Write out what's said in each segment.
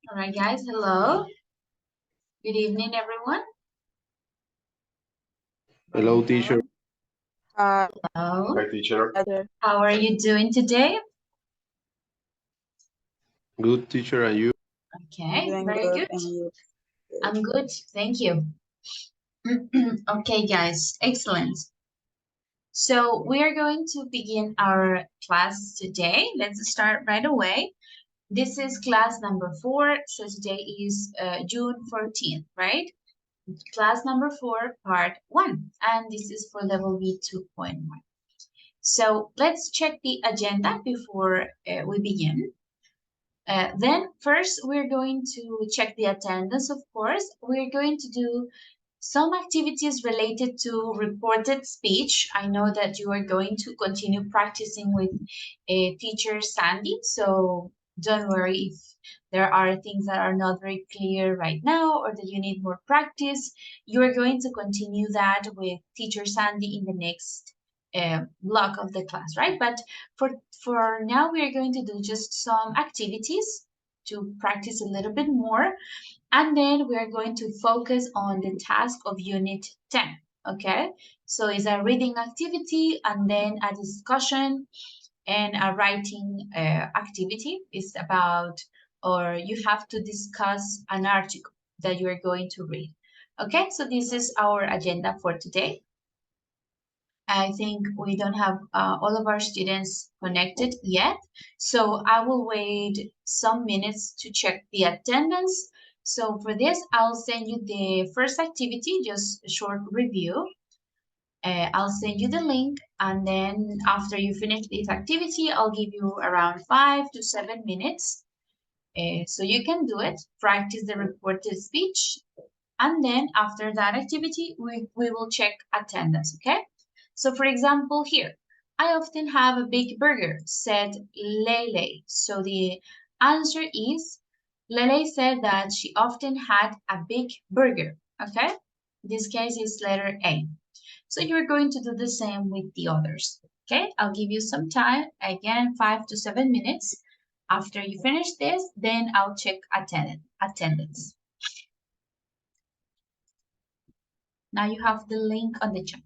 All right, guys. Hello. Good evening, everyone. Hello, teacher. Uh, Hello. Hi, teacher. other How are you doing today? Good teacher, and you? Okay, doing very good good. and you. I'm good. Thank you. Okay, guys. Excellent. So we are going to begin our class today. Let's start right away. This is class number 4. So today is June 14th, right? Class number 4, part 1. And this is for level B2.1. So let's check the agenda before we begin. Then first we're going to check the attendance, of course. We're going to do some activities related to reported speech. I know that you are going to continue practicing with teacher Sandy, so don't worry if there are things that are not very clear right now or that you need more practice. You are going to continue that with teacher Sandy in the next block of the class, right? But for now, we are going to do just some activities to practice a little bit more, and then we are going to focus on the task of Unit 10. Okay, so it's a reading activity and then a discussion and a writing activity. Is about, or you have to discuss an article that you are going to read. Okay, so this is our agenda for today. I think we don't have all of our students connected yet. So I will wait some minutes to check the attendance. So for this, I'll send you the first activity, just a short review. I'll send you the link, and then after you finish this activity, I'll give you around 5 to 7 minutes. So you can do it, practice the reported speech, and then after that activity, we will check attendance, okay? So for example, here, I often have a big burger, said Lele. So the answer is, Lele said that she often had a big burger, okay? This case is letter A. So you're going to do the same with the others, okay? I'll give you some time, again, 5 to 7 minutes. After you finish this, then I'll check attendance. Now you have the link on the chat.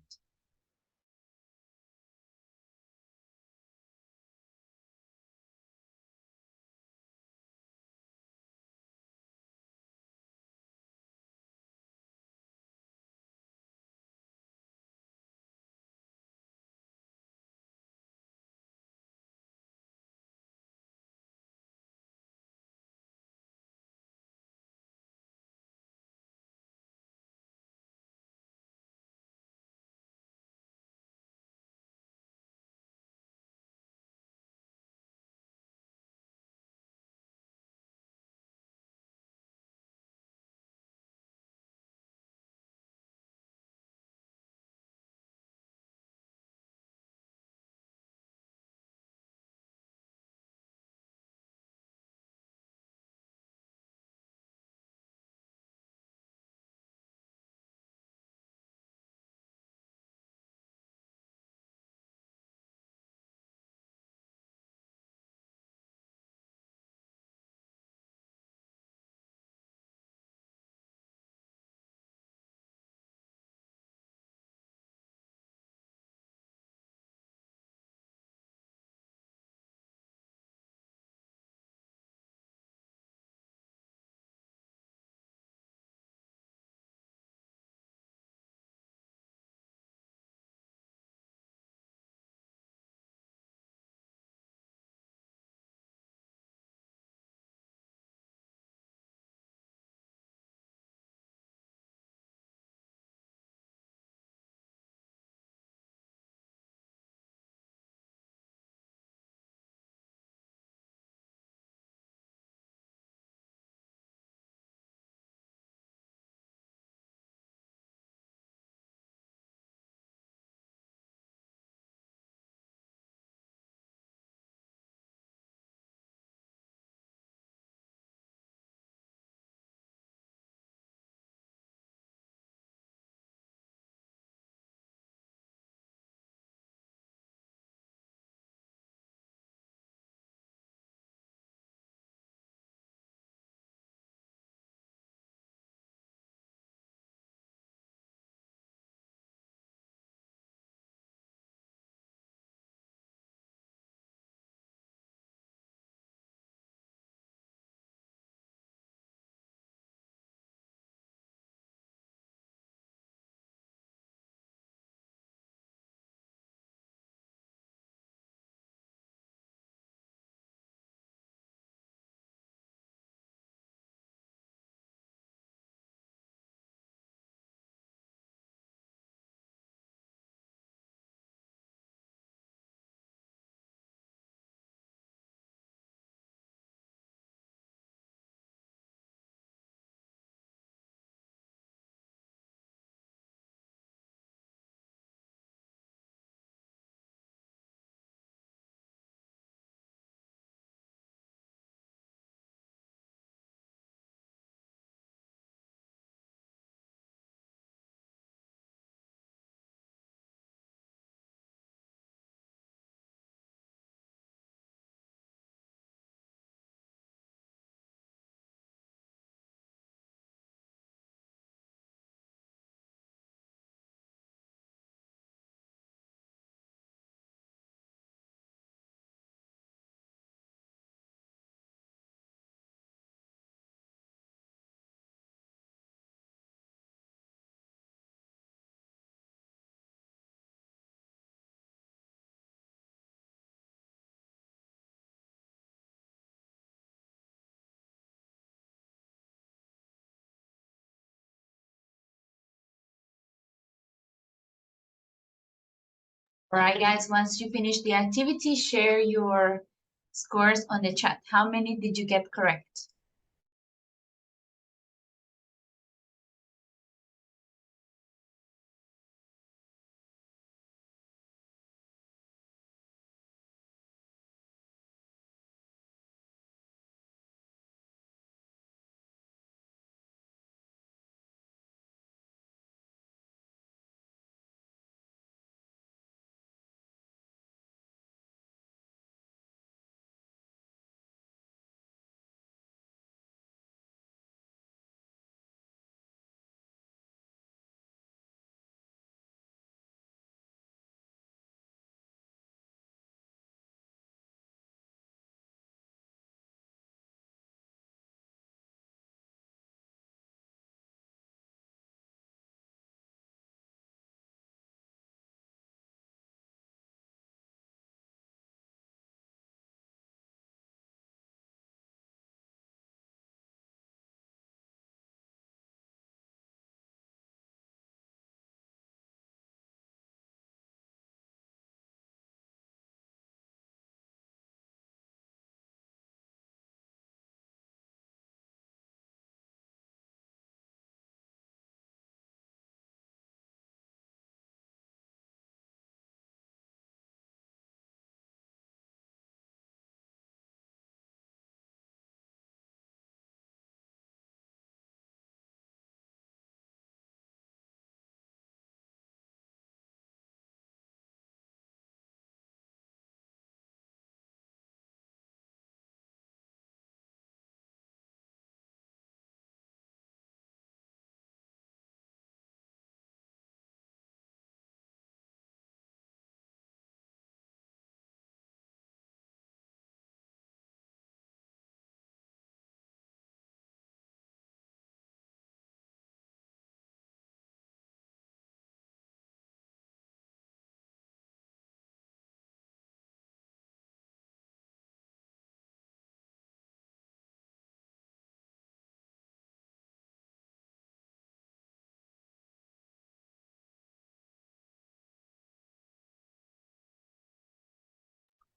All right, guys, once you finish the activity, share your scores on the chat. How many did you get correct?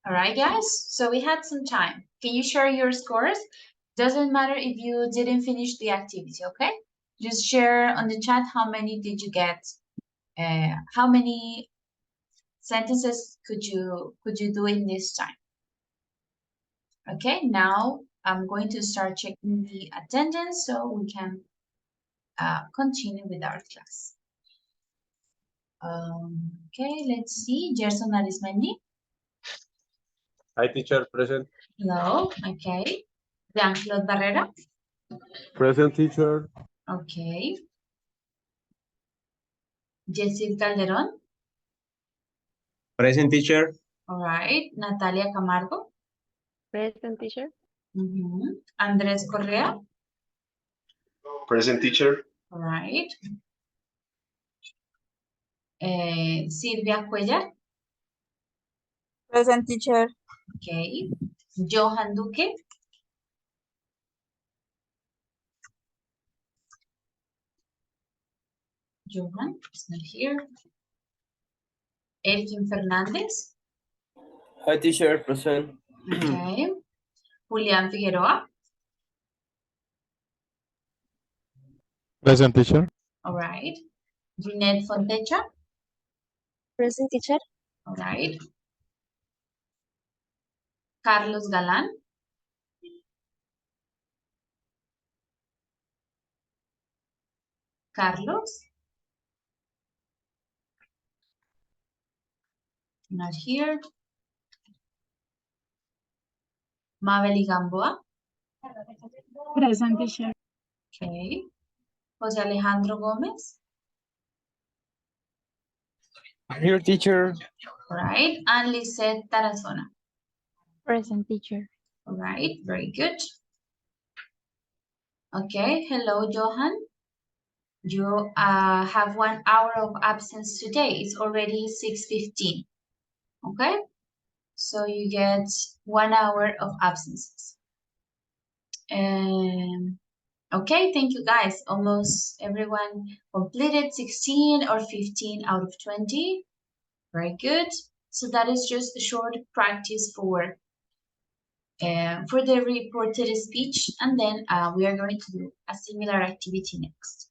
All right, guys, so we had some time. Can you share your scores? Doesn't matter if you didn't finish the activity, okay? Just share on the chat how many did you get, how many sentences could you do in this time. Okay, now I'm going to start checking the attendance so we can continue with our class. Okay, let's see. Gerson Arismendi. Hi, teacher. Present. Hello. Okay. Jean-Claude Barrera. Present, teacher. Okay. Jessil Calderon. Present, teacher. All right. Natalia Camargo. Present, teacher. Andrés Correa. Present, teacher. All right. Silvia Cuellar. Present, teacher. Okay. Johan Duque. Johan is not here. Elkin Fernandez. Hi, teacher. Present. Okay. Julián Figueroa. Present, teacher. All right. Rinette Fontecha. Present, teacher. All right. Carlos Galán. Carlos. Not here. Mabel Gamboa. Present, teacher. Okay. José Alejandro Gómez. Here, teacher. All right. And Lisette Tarazona. Present, teacher. All right. Very good. Okay. Hello, Johan. You have 1 hour of absence today. It's already 6:15. Okay. So you get 1 hour of absences. Okay, thank you guys. Almost everyone completed 16 or 15 out of 20. Very good. So that is just a short practice for the reported speech, and then we are going to do a similar activity next.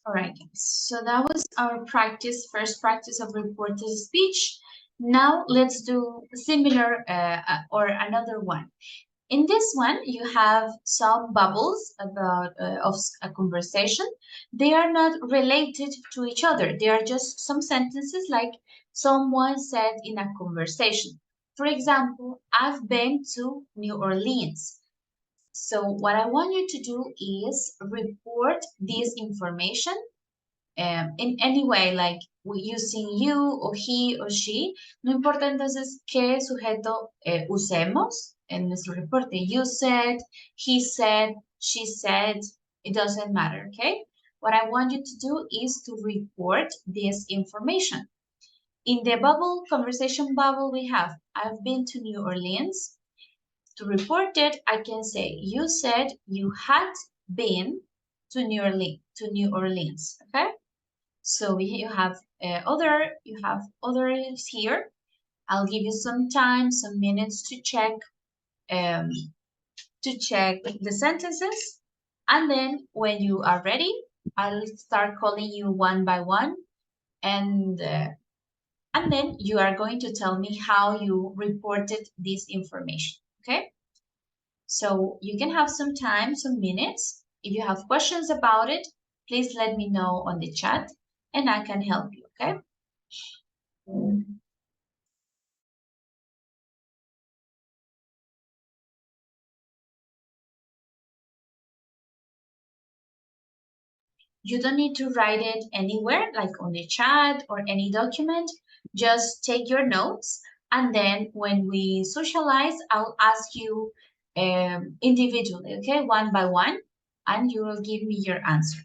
All right, guys. So that was our first practice of reported speech. Now let's do similar or another one. In this one, you have some bubbles about of a conversation. They are not related to each other. They are just some sentences like someone said in a conversation. For example, I've been to New Orleans. So what I want you to do is report this information in any way, like using you or he or she. No importa entonces qué sujeto usemos en nuestro reporte. You said, he said, she said, it doesn't matter, okay? What I want you to do is to report this information. In the conversation bubble, we have, I've been to New Orleans. To report it, I can say, you said you had been to New Orleans, okay? So you have others here. I'll give you some time, some minutes um, to check the sentences, and then when you are ready, I'll start calling you one by one, and then you are going to tell me how you reported this information. Okay? So you can have some time, some minutes. If you have questions about it, please let me know on the chat, and I can help you. Okay? You don't need to write it anywhere, like on the chat or any document. Just take your notes, and then when we socialize, I'll ask you individually, okay, one by one, and you will give me your answer.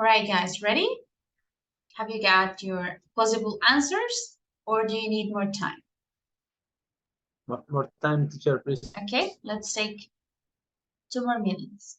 All right, guys, ready? Have you got your possible answers or do you need more time? More time, teacher, please. Okay, let's take 2 more minutes.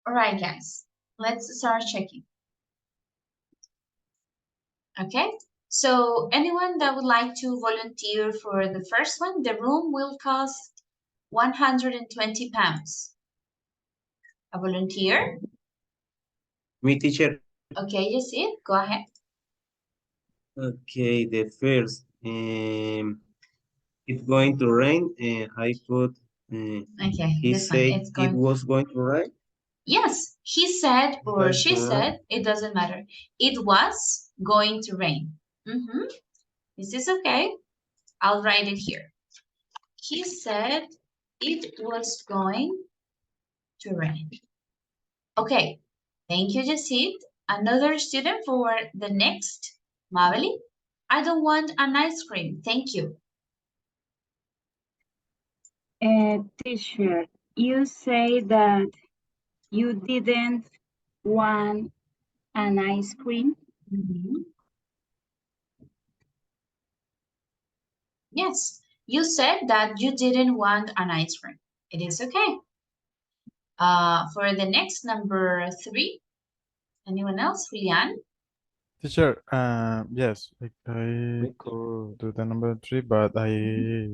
All right, guys, let's start checking. Okay, so anyone that would like to volunteer for the first one, the room will cost 120 pounds. A volunteer? Me, teacher. Okay, you see it? Go ahead. Okay, the first. It's going to rain, and I put. Okay, He this one, said it's it going. was going to rain. Yes, he said or Going she to rain. said, it doesn't matter. It was going to rain. Is this okay? I'll write it here. He said it was going to rain. Okay, thank you, Jacid. Another student for the next, Maveli. I don't want an ice cream, thank you. Teacher, you say that you didn't want an ice cream. Yes, you said that you didn't want an ice cream. It is okay. For the next number 3, anyone else? Julian? Teacher, yes, I could do the number 3, but I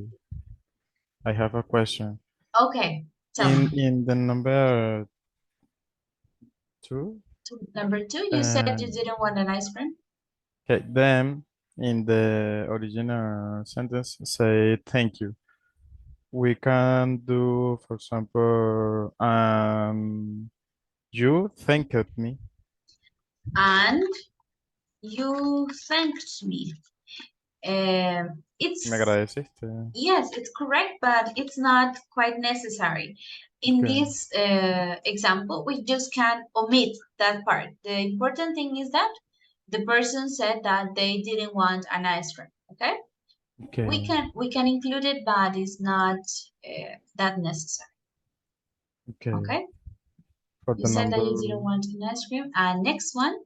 have a question. Okay, tell me. In the number 2, Number 2, you said you didn't want an ice cream? okay, then in the original sentence say thank you. We can do, for example, you thanked me. And you thanked me. It's Me agradeciste. Yes, it's correct, but it's not quite necessary. In Okay. this example, we just can omit that part. The important thing is that the person said that they didn't want an ice cream. Okay, Okay. we can include it, but it's not that necessary. Okay. Okay. For You the said that number, you didn't want an ice cream. And next one,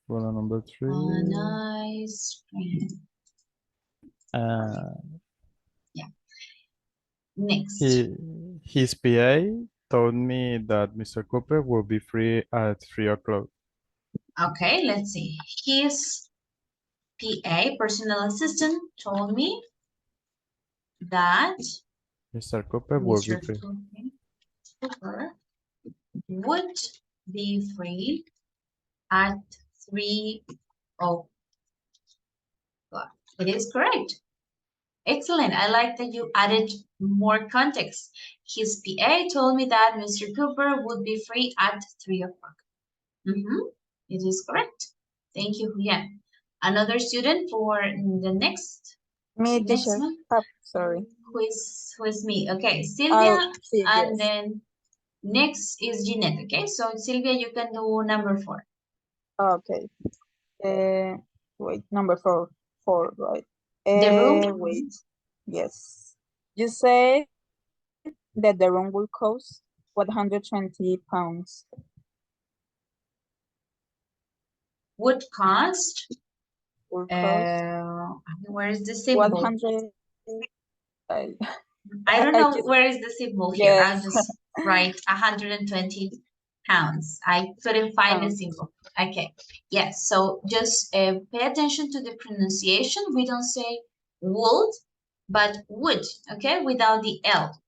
for the number 3. an ice cream. Yeah. Next. His PA told me that Mr. Cooper will be free at 3 o'clock. Okay, let's see. His PA, personal assistant, told me that Mr. Cooper will be Mr. free. Cooper Cooper would be free at 3 o'clock. It is correct. Excellent. I like that you added more context. His PA told me that Mr. Cooper would be free at 3 o'clock. It is correct. Thank you, Julian. Another student for the next Me, next teacher. one. Oh, sorry. Who is me? Okay, Sylvia, See, and yes. then next is Jeanette. Okay, so Sylvia, you can do number 4. Okay. Wait, number four, right? The room. Wait. Yes. You say that the room will cost 120 pounds. Would cost. Will cost Where is the symbol? 100. I don't I know just- where is the symbol here. Yes. I'll just write 120 pounds. I couldn't find the symbol. Okay. Yes. So just pay attention to the pronunciation. We don't say would, but would. Okay, without the L.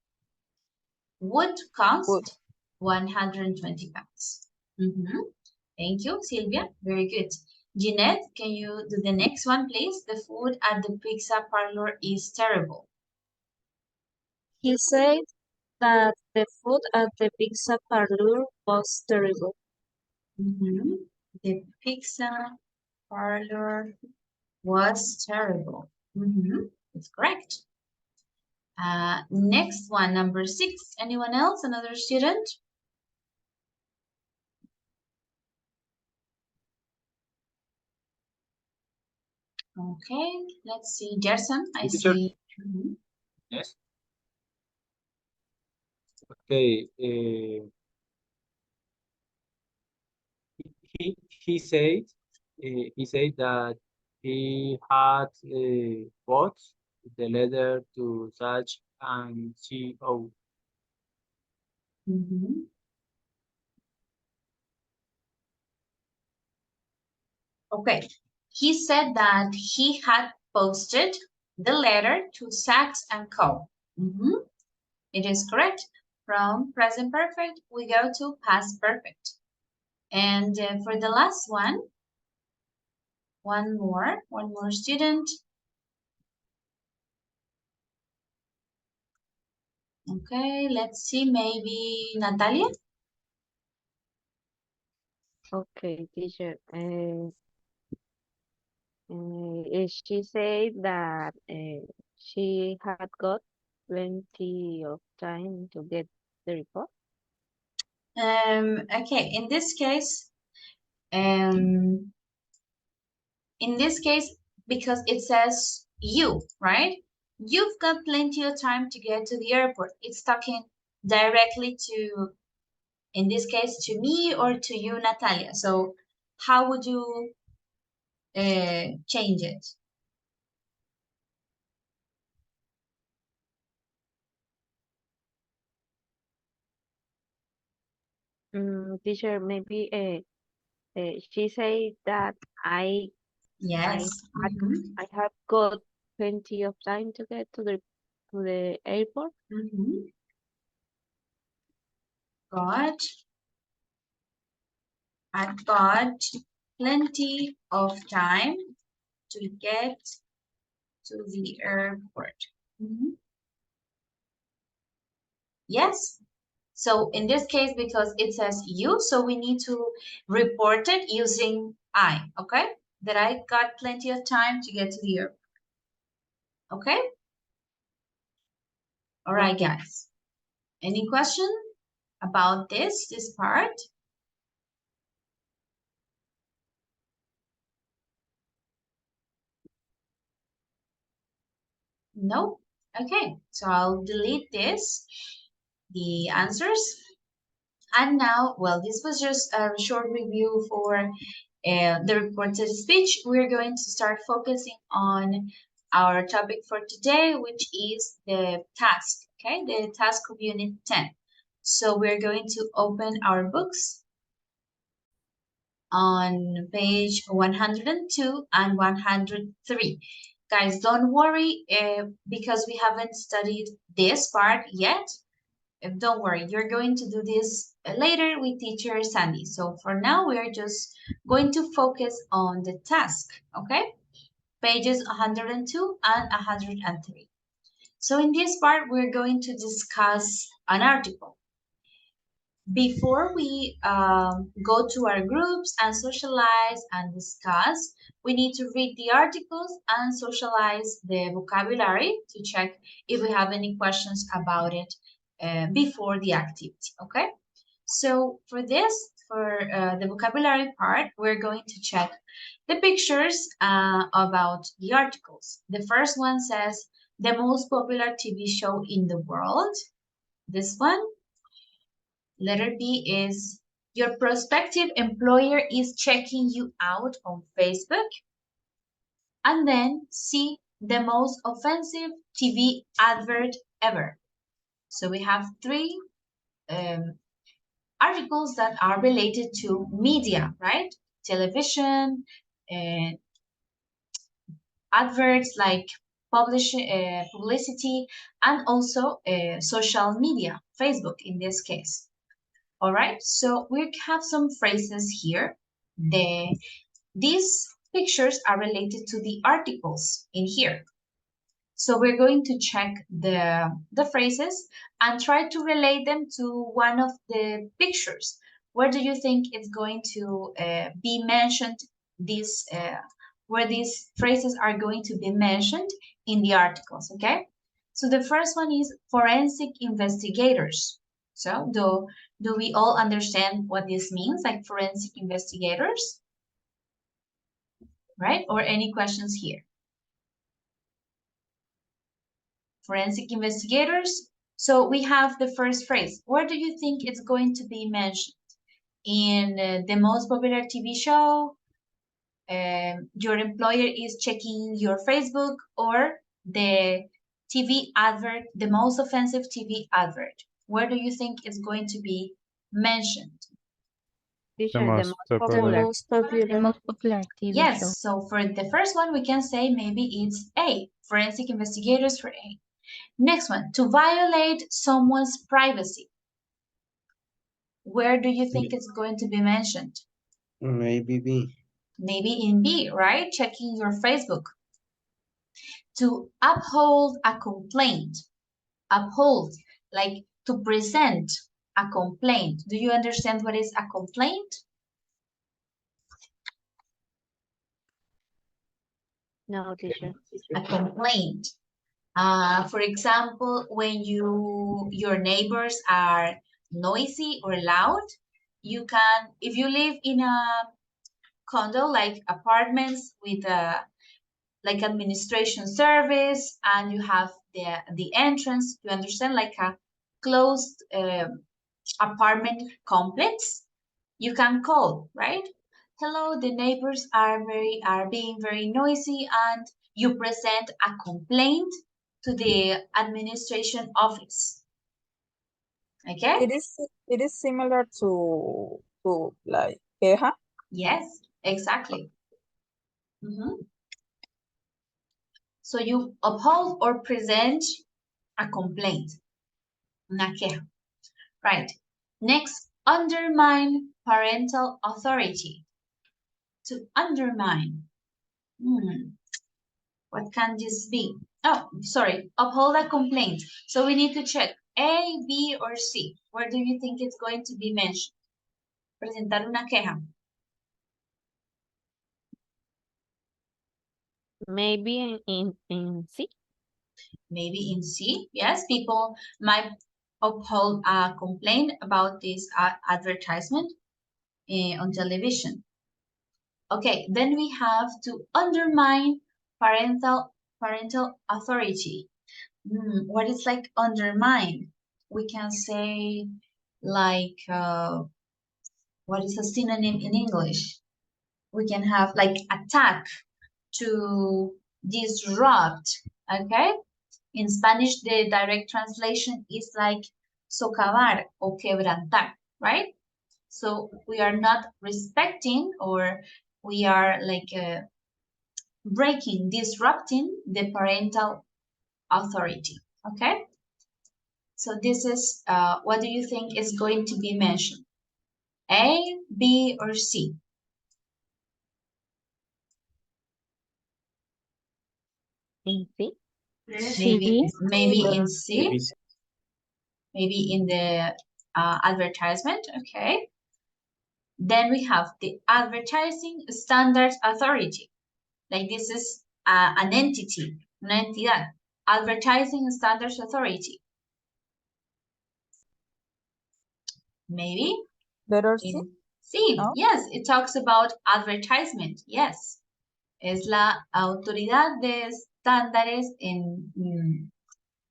Would cost Would. 120 pounds. Thank you, Sylvia. Very good. Jeanette, can you do the next one, please? The food at the pizza parlor is terrible. He said that the food at the pizza parlor was terrible. The pizza parlor was terrible. That's correct. Next one, number 6. Anyone else? Another student? Okay, let's see. Gerson, I Teacher? see. Yes. Okay. He said that he had bought the letter to such and CEO. Okay, he said that he had posted the letter to Saks and Co. It is correct. From present perfect, we go to past perfect. And for the last one more student. Okay, let's see, maybe Natalia? Okay, teacher. She said that she had got plenty of time to get the report. Okay, in this case, because it says you, right? You've got plenty of time to get to the airport. It's talking directly to, in this case, to me or to you, Natalia. So how would you change it? Teacher, maybe she said that Yes. I have got plenty of time to get to the airport. I've got plenty of time to get to the airport. Yes. So in this case, because it says you, so we need to report it using I, okay? That I got plenty of time to get to the airport. Okay? All right, guys. Any question about this part? No? Okay, so I'll delete the answers. And now, well, this was just a short review for the reported speech. We're going to start focusing on our topic for today, which is the task, okay? The task of Unit 10. So we're going to open our books on page 102 and 103. Guys, don't worry because we haven't studied this part yet. don't worry, you're going to do this later with teacher Sandy. So for now, we are just going to focus on the task, okay? Pages 102 and 103. So in this part, we're going to discuss an article. Before we go to our groups and socialize and discuss, we need to read the articles and socialize the vocabulary to check if we have any questions about it before the activity, okay? So for this, for the vocabulary part, we're going to check the pictures about the articles. The first one says, the most popular TV show in the world. This one. Letter B is, your prospective employer is checking you out on Facebook. And then C, the most offensive TV advert ever. So we have three articles that are related to media, right? Television, adverts like publicity, and also social media, Facebook in this case. All right, so we have some phrases here. These pictures are related to the articles in here. So we're going to check the phrases and try to relate them to one of the pictures. Where do you think it's going to be mentioned, where these phrases are going to be mentioned in the articles, okay? So the first one is forensic investigators. So do we all understand what this means, like forensic investigators? Right? Or any questions here? Forensic investigators. So we have the first phrase. Where do you think it's going to be mentioned? In the most popular TV show, your employer is checking your Facebook, or the TV advert, the most offensive TV advert. Where do you think it's going to be mentioned? Teacher, the most most popular. popular. The most popular TV show. Yes, so for the first one, we can say maybe it's A, forensic investigators for A. Next one, to violate someone's privacy. Where do you think it's going to be mentioned? Maybe B. Maybe in B, right? Checking your Facebook. To uphold a complaint. Uphold, like to present a complaint. Do you understand what is a complaint? No, teacher. A complaint. For example, when your neighbors are noisy or loud, you can, if you live in a condo, like apartments with like administration service, and you have the entrance, you understand, like a closed apartment complex, you can call, right? Hello, the neighbors are being very noisy, and you present a complaint to the administration office. Okay? It is similar to like queja. Yes, exactly. So you uphold or present a complaint, una queja. Right. Next, undermine parental authority. To undermine. What can this be? Oh, sorry. Uphold a complaint. So we need to check A, B, or C. Where do you think it's going to be mentioned? Presentar una queja. Maybe in C. Maybe in C. Yes, people might uphold a complaint about this advertisement on television. Okay, then we have to undermine parental authority. What is like undermine? We can say like what is a synonym in English? We can have like attack, to disrupt. Okay, in Spanish the direct translation is like socavar o quebrantar, right? So we are not respecting, or we are like breaking, disrupting the parental authority, okay? So this is, what do you think is going to be mentioned? A, B, or C? In C? Maybe in C, Maybe maybe in the advertisement, okay. Then we have the Advertising Standards Authority. Like this is an entity, una entidad. Advertising Standards Authority. Maybe Letter C? in C. No? Yes, it talks about advertisement. Yes. Es la autoridad de estándares en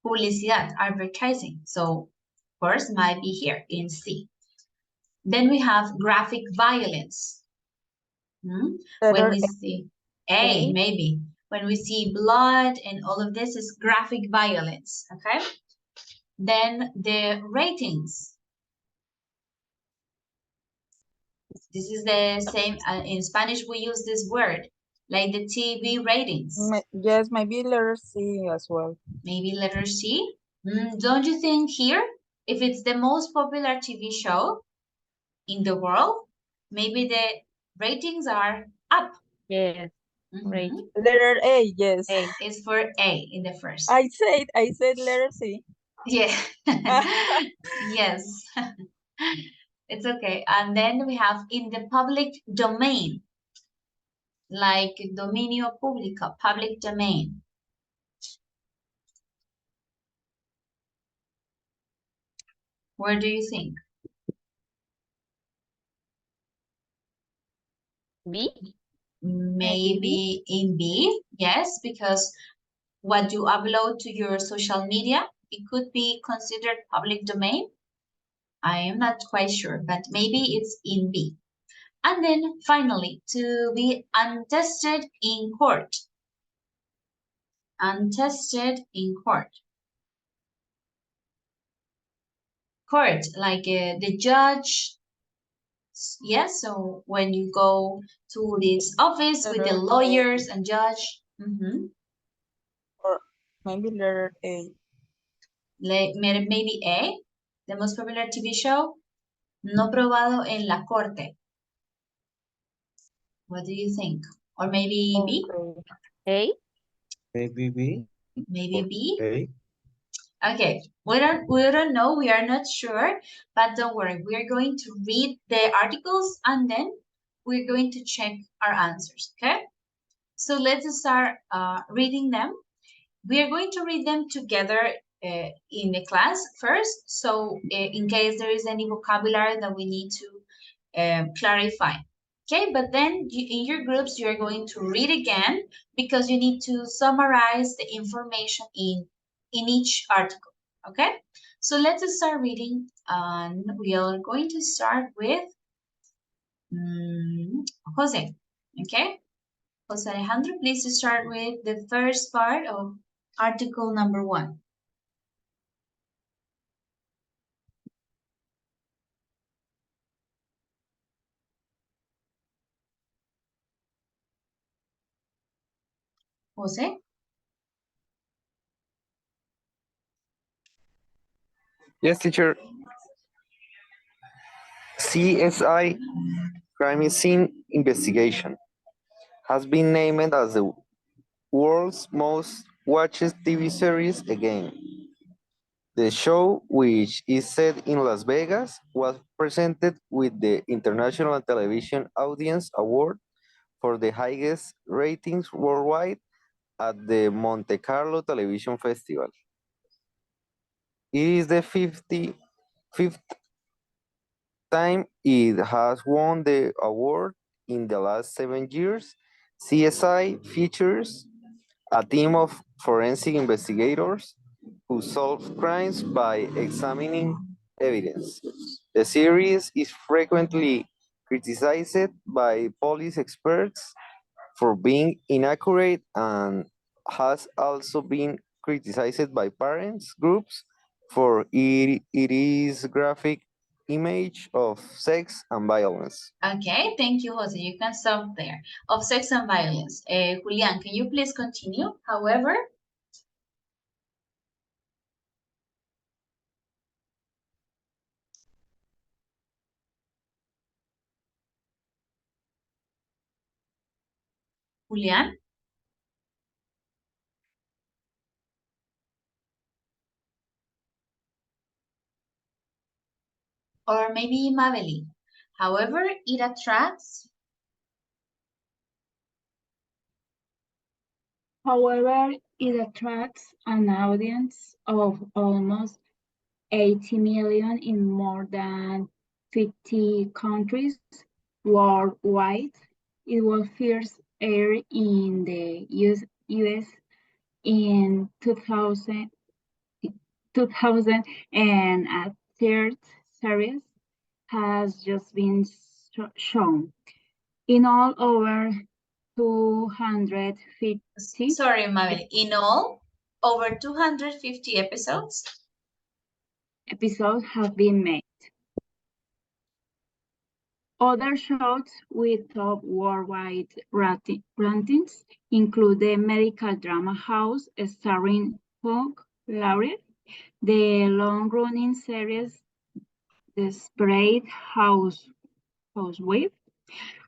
publicidad, advertising. So, of course, might be here in C. Then we have graphic violence. When Letter we A. see A, A. maybe. When we see blood and all of this is graphic violence, okay? Then the ratings. This is the same, in Spanish we use this word, like the TV ratings. Yes, maybe letter C as well. Maybe letter C. Don't you think here, if it's the most popular TV show in the world, maybe the ratings are up? Yes. Right. Letter A, yes. A. It's for A in the first. I said letter C. Yeah. Yes. It's okay. And then we have in the public domain, like dominio público, public domain. Where do you think? B. Maybe in B, yes, because what you upload to your social media, it could be considered public domain. I am not quite sure, but maybe it's in B. And then finally, to be untested in court. Untested in court. Court, like the judge. Yes, so when you go to this office with the Letter A. lawyers and judge. Or maybe letter A. Maybe A, the most popular TV show, no probado en la corte. What do you think? Or maybe B? A. maybe B. Maybe or B? A. Okay, we don't know, we are not sure, but don't worry, we are going to read the articles and then we're going to check our answers, okay? So let's start reading them. We are going to read them together in the class first, so in case there is any vocabulary that we need to clarify. Okay, but then in your groups, you're going to read again because you need to summarize the information in each article, okay? So let's start reading, and we are going to start with Jose, okay? Jose Alejandro, please start with the first part of article number 1. Jose? Yes, teacher. CSI, Crime Scene Investigation, has been named as the world's most watched TV series again. The show, which is set in Las Vegas, was presented with the International Television Audience Award for the highest ratings worldwide at the Monte Carlo Television Festival. It is the 55th time it has won the award in the last 7 years. CSI features a team of forensic investigators who solve crimes by examining evidence. The series is frequently criticized by police experts for being inaccurate and has also been criticized by parents groups for its graphic image of sex and violence. Okay, thank you, Jose. You can stop there. Of sex and violence. Julian, can you please continue? However, Julián? Or maybe Mabeli. However, it attracts. However, it attracts an audience of almost 80 million in more than 50 countries worldwide. It was first aired in the US in 2000 and a third series has just been shown. In all, over 250 Sorry, Mabel. In all, over 250 episodes. Episodes have been made. Other shows with top worldwide ratings include the medical drama House starring Hugh Laurie, the long-running series Desperate Housewife,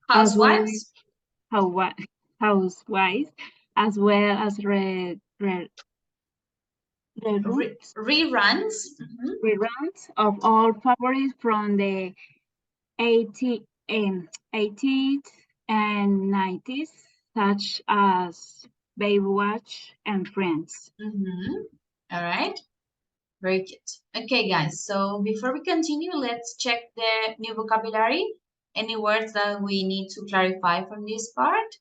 as well as Housewives, as well as Reruns. reruns of all favorites from the 80s, 80s and 90s, such as Baywatch and Friends. All right. Very good. Okay, guys. So before we continue, let's check the new vocabulary. Any words that we need to clarify from this part?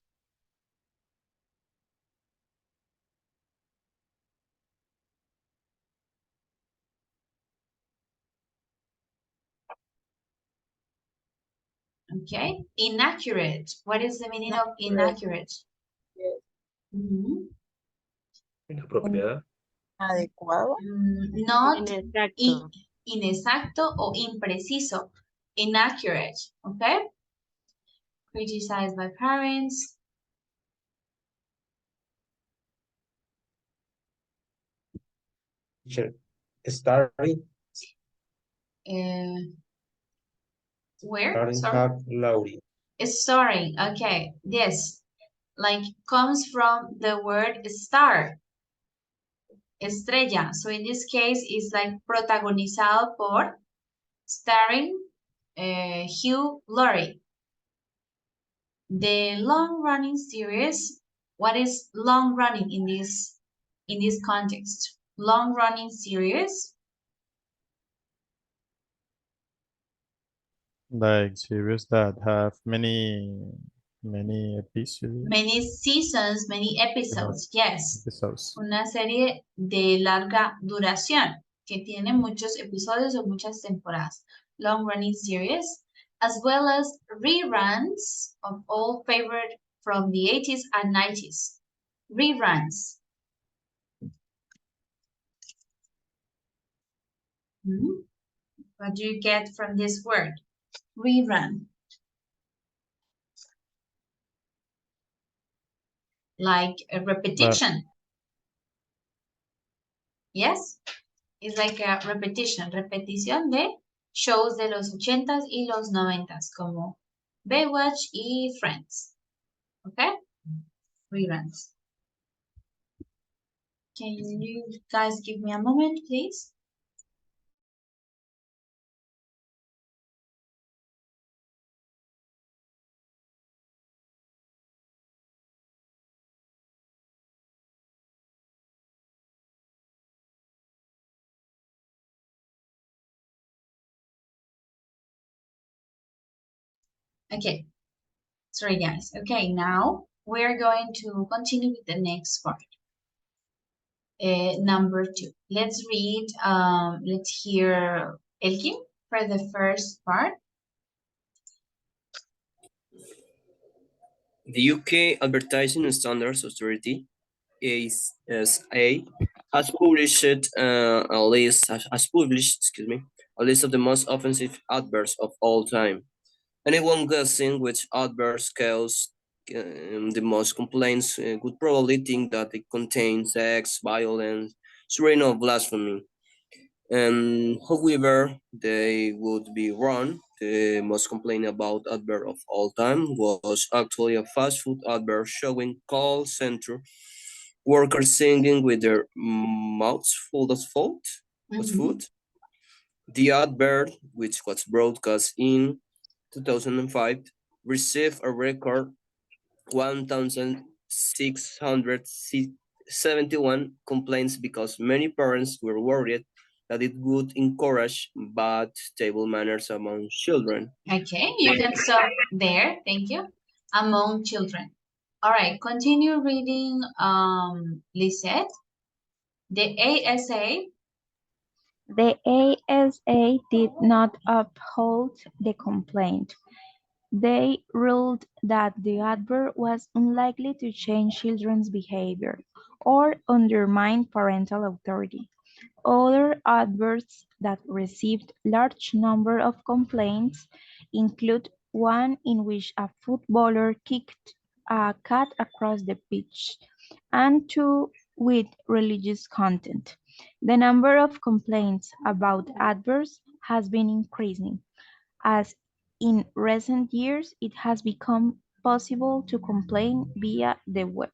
Okay. Inaccurate. What is the meaning of inaccurate? Yes. Inapropiada. Adecuado. Not Inexacto. inexacto o impreciso. Inaccurate. Okay. Criticized by parents. Starring, Where? starring Sorry. Hugh Laurie. Starring. Okay. Yes. Like comes from the word star. Estrella. So in this case, it's like protagonizado por, starring Hugh Laurie. The long-running series. What is long-running in this context? Long-running series. Like series that have many episodes. Many seasons, many episodes. Yes. Episodes. Una serie de larga duración que tiene muchos episodios o muchas temporadas. Long running series, as well as reruns of all favorite from the 80s and 90s. Reruns. What do you get from this word? Rerun. Like a repetition. Yes? It's like a repetition. Repetición de shows de los 80s y los 90s, como Baywatch y Friends. Okay? Reruns. Can you guys give me a moment, please? Okay. Sorry, guys. Okay, now we're going to continue with the next part. Number 2. Let's read, let's hear Elkin for the first part. The UK Advertising Standards Authority, ASA, has published a list. A list of the most offensive adverts of all time. Anyone guessing which adverts cause the most complaints would probably think that it contains sex, violence, swearing, or blasphemy. However, they would be wrong. the most complained about advert of all time was actually a fast food advert showing call center workers singing with their mouths full of food. Of food. The advert, which was broadcast in 2005, received a record 1,671 complaints because many parents were worried that it would encourage bad table manners among children. Okay, you can stop there. Thank you. Among children. All right, continue reading, Lisette. The ASA. The ASA did not uphold the complaint. They ruled that the advert was unlikely to change children's behavior or undermine parental authority. Other adverts that received large number of complaints include one in which a footballer kicked a cat across the pitch, and two with religious content. The number of complaints about adverts has been increasing, as in recent years it has become possible to complain via the web.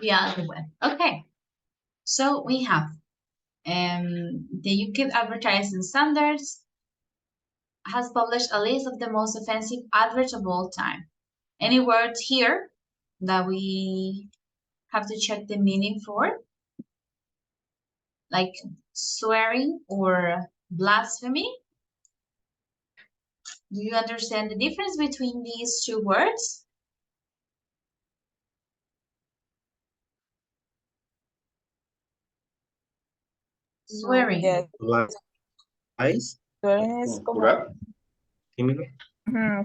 Via the web. Okay, so we have the UK Advertising Standards has published a list of the most offensive adverts of all time. Any words here that we have to check the meaning for? Like swearing or blasphemy? Do you understand the difference between these two words? Swearing. Yes. Lies. Swearing es como, Jurar. Dímelo.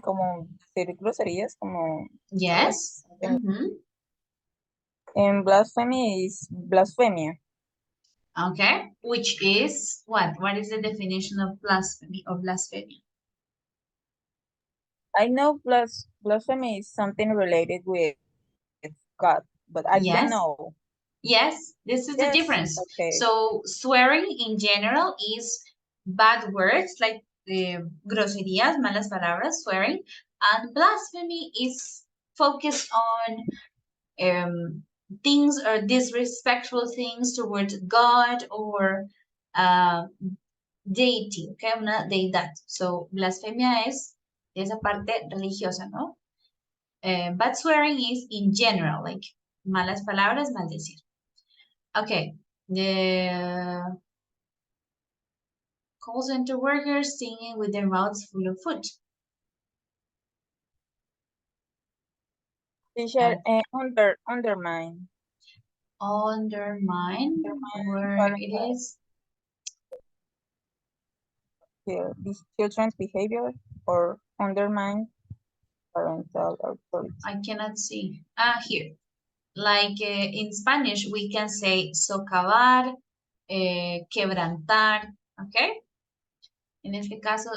como decir groserías, como Yes. en blasphemy is blasphemia. Okay. Which is what? What is the definition of blasphemy? I know blasphemy is something related with God, but I don't Yes. know. Yes, this is the Yes, difference. okay. So swearing in general is bad words like groserías, malas palabras, swearing, and blasphemy is focused on things or disrespectful things towards God or deity, okay, una deidad. So blasfemia es esa parte religiosa, ¿no? But swearing is in general, like malas palabras, maldecir. Okay, the call center workers singing with their mouths full of food. Teacher, undermine. Undermine, where it is? This children's behavior or undermine parental authority. I cannot see. Here. Like in Spanish, we can say socavar, quebrantar, okay? En este caso,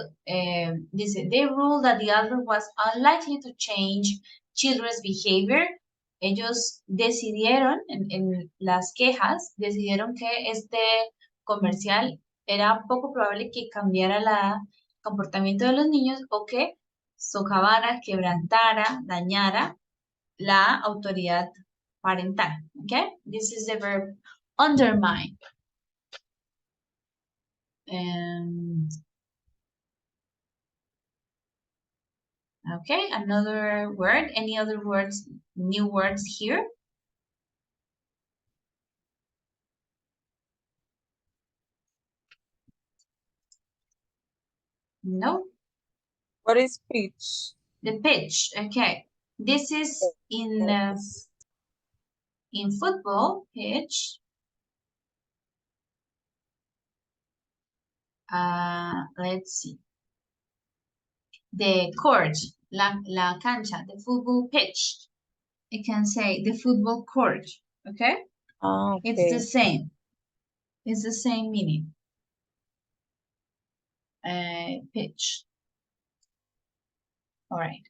dice, they ruled that the advert was unlikely to change children's behavior. Ellos decidieron, en las quejas, decidieron que este comercial era poco probable que cambiara el comportamiento de los niños o que socavara, quebrantara, dañara la autoridad parental. Okay? This is the verb undermine. Okay, another word. Any other words, new words here? No? What is pitch? The pitch, okay. This is in football, pitch. Let's see. The court, la cancha, the football pitch. You can say the football court, okay? Okay. It's the same. It's the same meaning. Pitch. All right.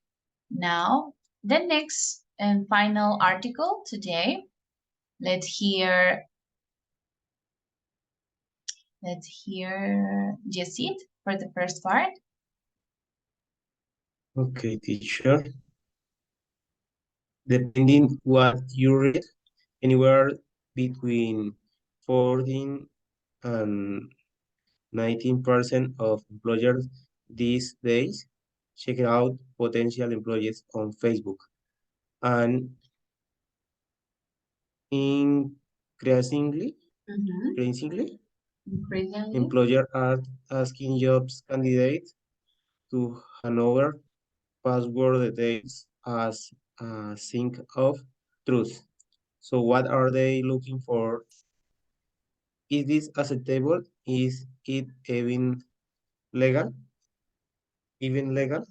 Now, the next and final article today. Let's hear Jessit for the first part. Okay, teacher. Depending what you read, anywhere between 14 and 19% of employers these days check out potential employees on Facebook. And increasingly, increasingly, Increasingly. employers are asking jobs candidates to hand over password details as a sign of truth. So what are they looking for? Is this acceptable? Is it legal? Even legal?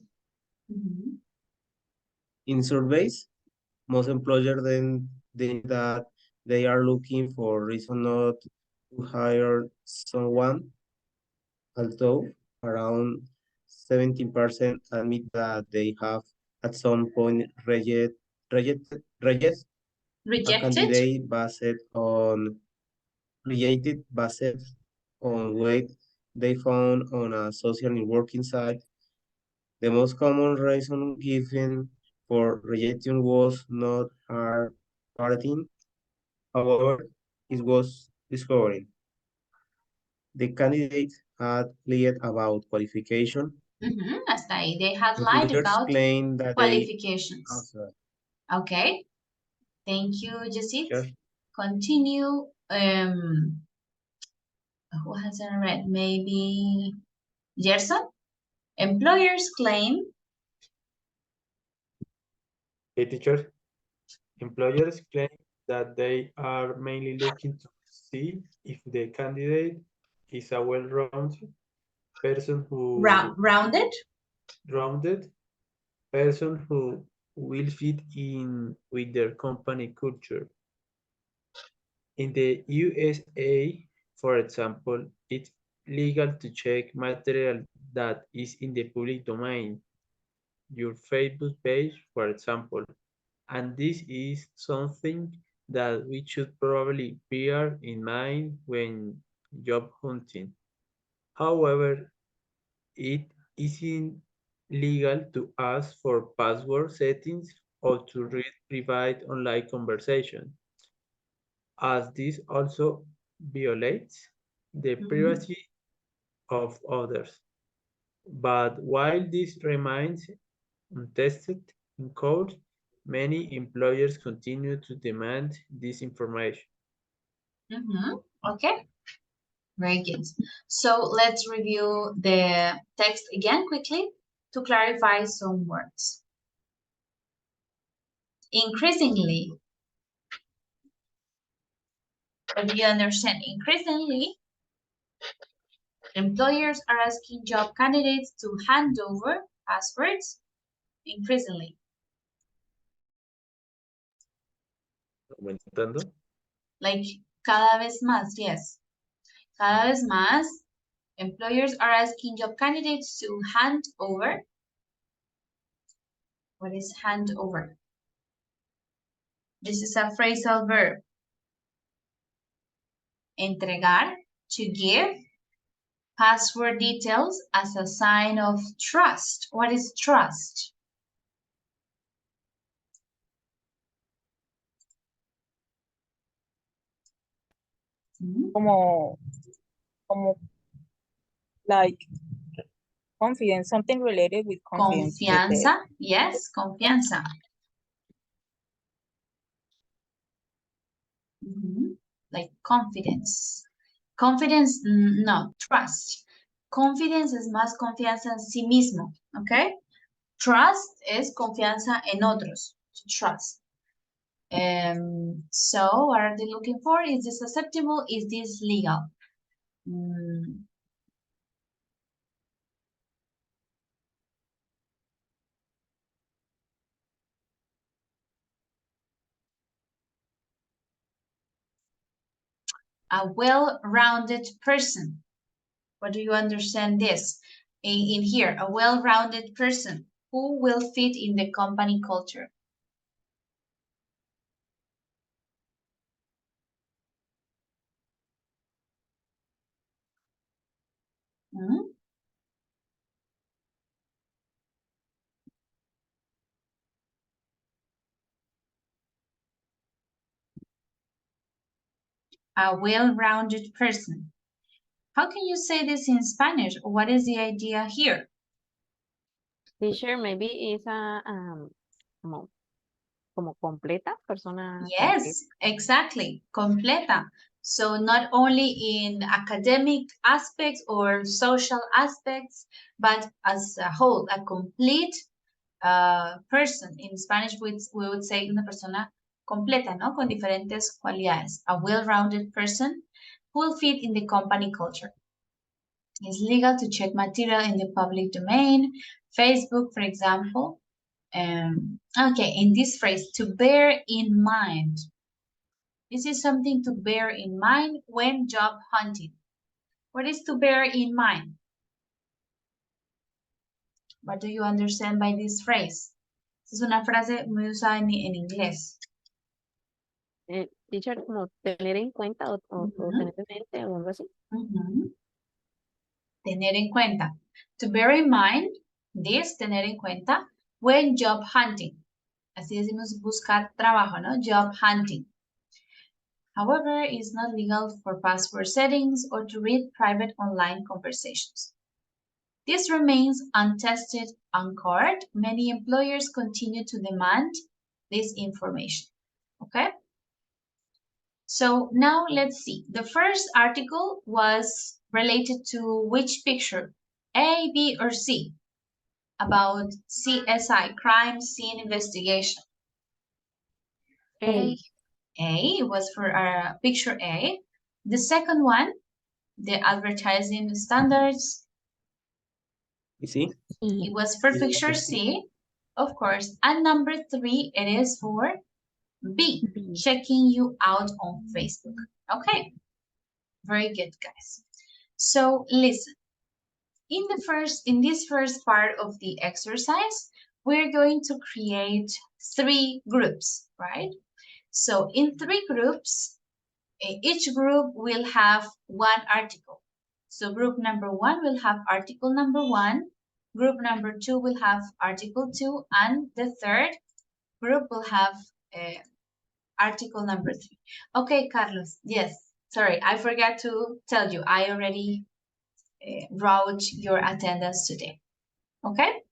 Mhm. In surveys, most employers then that they are looking for reason not to hire someone, although around 17% admit that they have at some point rejected a Rejected? candidate based on weight they found on a social networking site. The most common reason given for rejection was not hard parting. However, it was discovered. The candidate had lied about qualification. Hasta ahí. They had lied Employers about claim that they qualifications. also Okay. Thank you, Jacit. sure. Continue. Who hasn't read? Maybe Gerson? Employers claim. Hey, teacher. Employers claim that they are mainly looking to see if the candidate is a well-rounded person Rounded? rounded person who will fit in with their company culture. In the USA, for example, it's legal to check material that is in the public domain, your Facebook page, for example, and this is something that we should probably bear in mind when job hunting. However, it isn't legal to ask for password settings or to read private online conversation, as this also violates the privacy of others. But while this remains untested in court, many employers continue to demand this information. Okay. Very good. So let's review the text again quickly to clarify some words. Increasingly. What do you understand? Increasingly, employers are asking job candidates to hand over passwords. Increasingly. Aumentando. Like cada vez más, yes. Cada vez más, employers are asking job candidates to hand over. What is hand over? This is a phrasal verb. Entregar, to give. Password details as a sign of trust. What is trust? Como, como, like, confidence, something related with confidence. Confianza. Yes, confianza. Like confidence. Confidence, no, trust. Confidence es más confianza en sí mismo, ¿ok? Trust es confianza en otros, trust. So what are they looking for? Is this acceptable? Is this legal? A well-rounded person. What do you understand this? In here, a well-rounded person who will fit in the company culture. a well-rounded person. How can you say this in Spanish? What is the idea here? Teacher, maybe is a como, como completa, persona completa. Yes, exactly. Completa. So not only in academic aspects or social aspects, but as a whole, a complete person. In Spanish, we would say una persona completa, ¿no? Con diferentes cualidades. A well-rounded person who will fit in the company culture. It's legal to check material in the public domain, Facebook, for example. Okay, in this phrase, to bear in mind. This is something to bear in mind when job hunting. What is to bear in mind? What do you understand by this phrase? Es una frase muy usada en inglés. Teacher, como tener en cuenta o tener en mente o algo así. Tener en cuenta. To bear in mind, this, tener en cuenta, when job hunting. Así decimos buscar trabajo, ¿no? Job hunting. However, it's not legal for password settings or to read private online conversations. This remains untested on court. Many employers continue to demand this information. Okay? So now let's see. The first article was related to which picture? A, B, or C? About CSI, crime scene investigation. A. A was for picture A. The second one, the advertising standards. See? It was for picture C, of course. And number 3, it is for B, checking you out on Facebook. Okay, very good, guys. So listen, in this first part of the exercise, we're going to create 3 groups, right? So in 3 groups, each group will have 1 article. So group number 1 will have article number 1, group number 2 will have article 2, and the third group will have article number 3. Okay, Carlos, yes, sorry, I forgot to tell you, I already wrote your attendance today. Okay,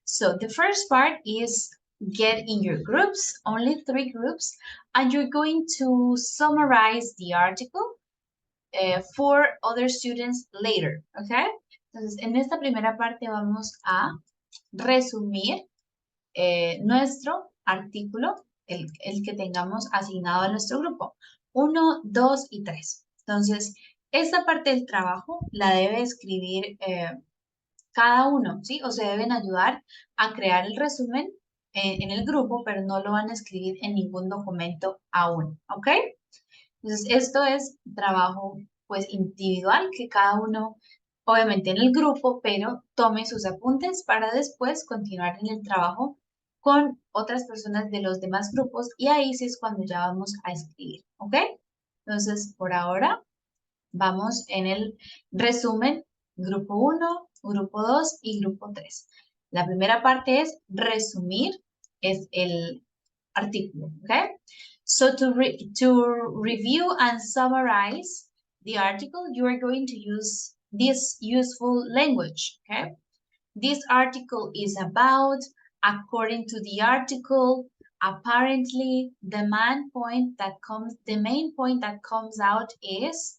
so the first part is get in your groups, only 3 groups, and you're going to summarize the article for other students later, okay? Entonces, en esta primera parte vamos a resumir nuestro artículo, el que tengamos asignado a nuestro grupo. 1, 2 y 3. Entonces, esta parte del trabajo la debe escribir cada uno, ¿sí? O se deben ayudar a crear el resumen en el grupo, pero no lo van a escribir en ningún documento aún, ¿ok? Entonces, esto es trabajo, pues, individual, que cada uno, obviamente en el grupo, pero tome sus apuntes para después continuar en el trabajo con otras personas de los demás grupos y ahí sí es cuando ya vamos a escribir, ¿ok? Entonces, por ahora, vamos en el resumen, grupo 1, grupo 2 y grupo 3. La primera parte es resumir, es el artículo, ¿ok? So to review and summarize the article, you are going to use this useful language, okay? This article is about, according to the article, apparently, the main point that comes out is,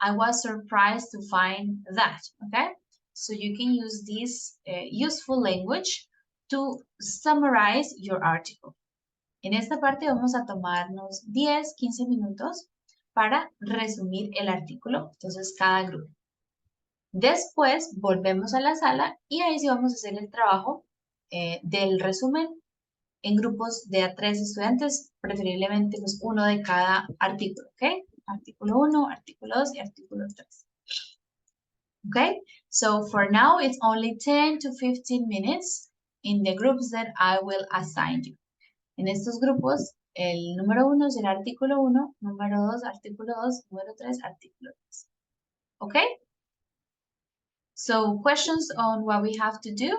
I was surprised to find that, okay? So you can use this useful language to summarize your article. En esta parte vamos a tomarnos 10, 15 minutos para resumir el artículo, entonces cada grupo. Después volvemos a la sala y ahí sí vamos a hacer el trabajo del resumen en grupos de a 3 estudiantes, preferiblemente pues uno de cada artículo, ¿ok? Artículo 1, artículo 2 y artículo 3. Okay, so for now it's only 10 to 15 minutes in the groups that I will assign you. En estos grupos, el número 1 será artículo 1, número 2, artículo 2, número 3, artículo 3. Okay? So questions on what we have to do?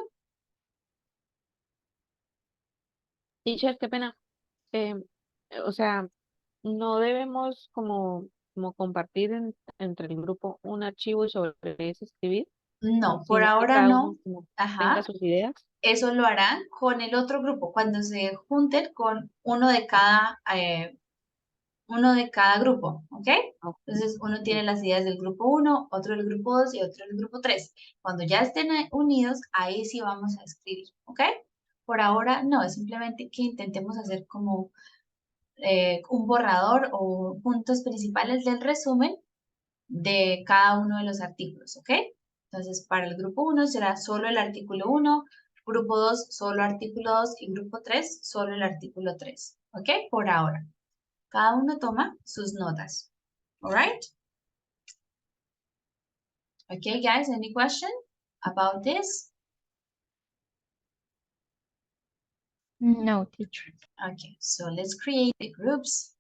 Teacher, qué pena. O sea, no debemos como como compartir entre el grupo un archivo y sobre ese escribir, No, por sino que ahora cada no. uno como tenga Ajá. sus ideas. Eso lo harán con el otro grupo, cuando se junten con uno de cada grupo, ¿ok? Ok, Entonces, uno tiene sí. las ideas del grupo uno, otro del grupo 2 y otro del grupo 3. Cuando ya estén unidos, ahí sí vamos a escribir, ¿ok? Por ahora no, es simplemente que intentemos hacer como un borrador o puntos principales del resumen de cada uno de los artículos, ¿ok? Entonces, para el grupo uno será solo el artículo uno, grupo 2 solo artículo 2 y grupo 3 solo el artículo 3, ¿ok? Por ahora. Cada uno toma sus notas. All right? Okay, guys, any question about this? No, teacher. Okay, so let's create the groups.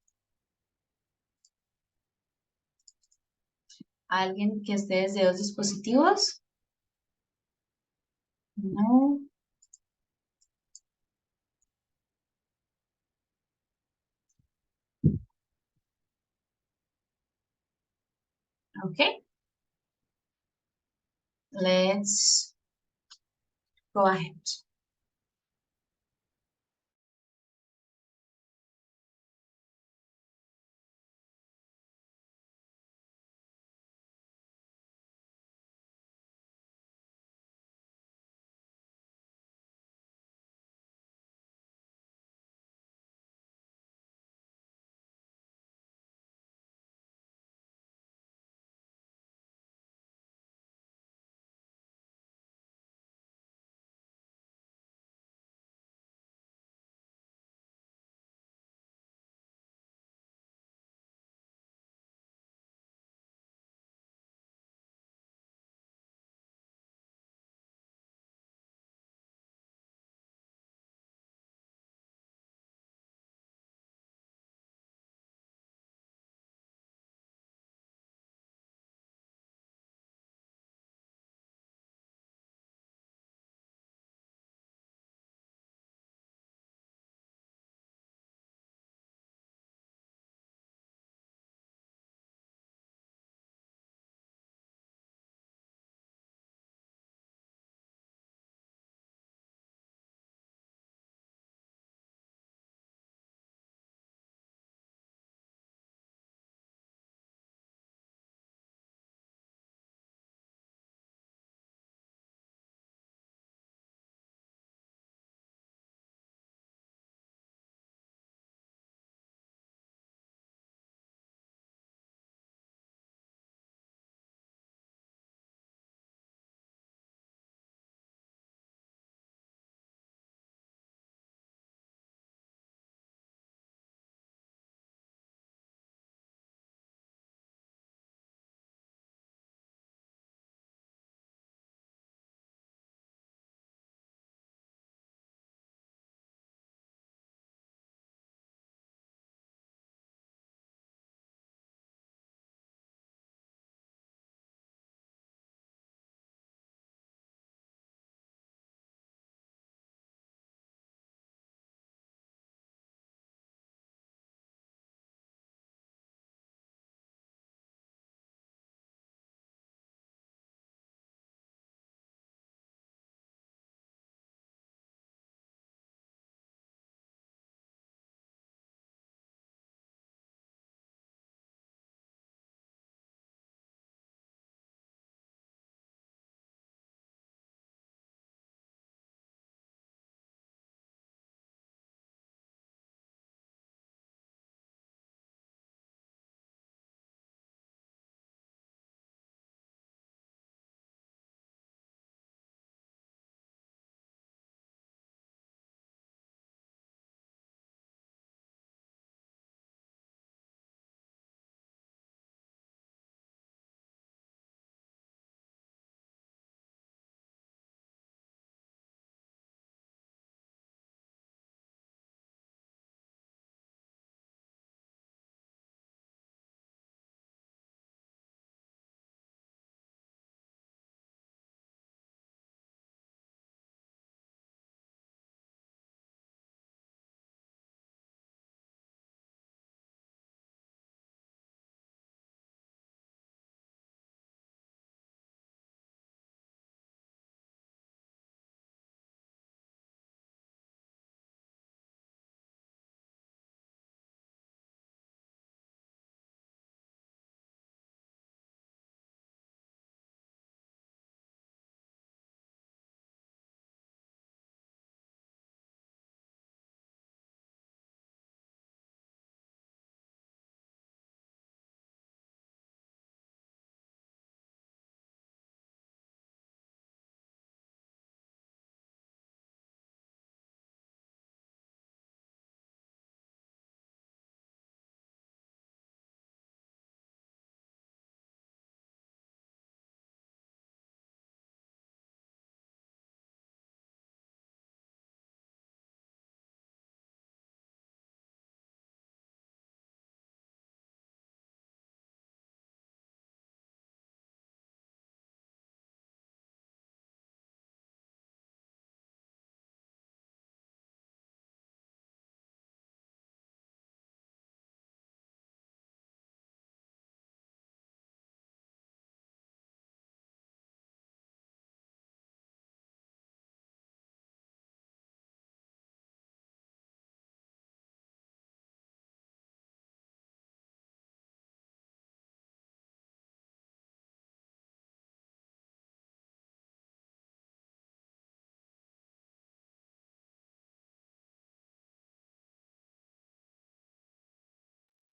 ¿Alguien que esté desde dos dispositivos? No. Okay. Let's go ahead.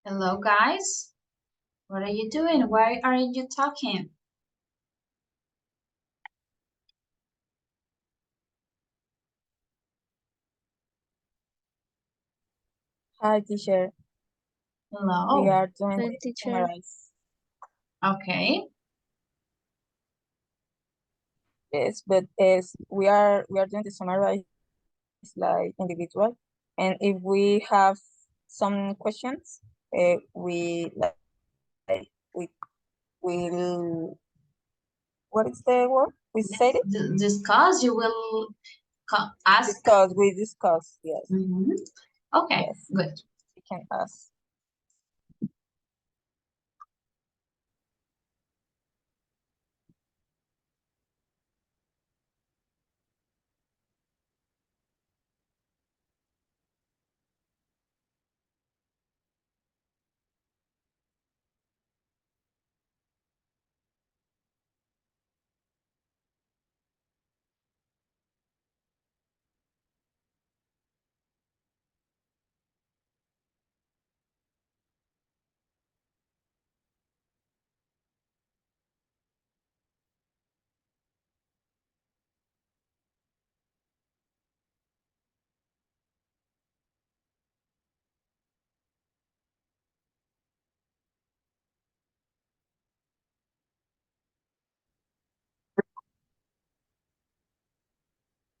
Hello, guys. What are you doing? Why aren't you talking? Hi, teacher. We Hello. are doing Hi, the teacher. summarize. Okay. Yes, but as we are doing the summarize like individual, and if we have some questions, we we will, what is the word? We said it Discuss. You will ask. because we discuss. Yes, Mhm. Okay, yes, good. we can ask.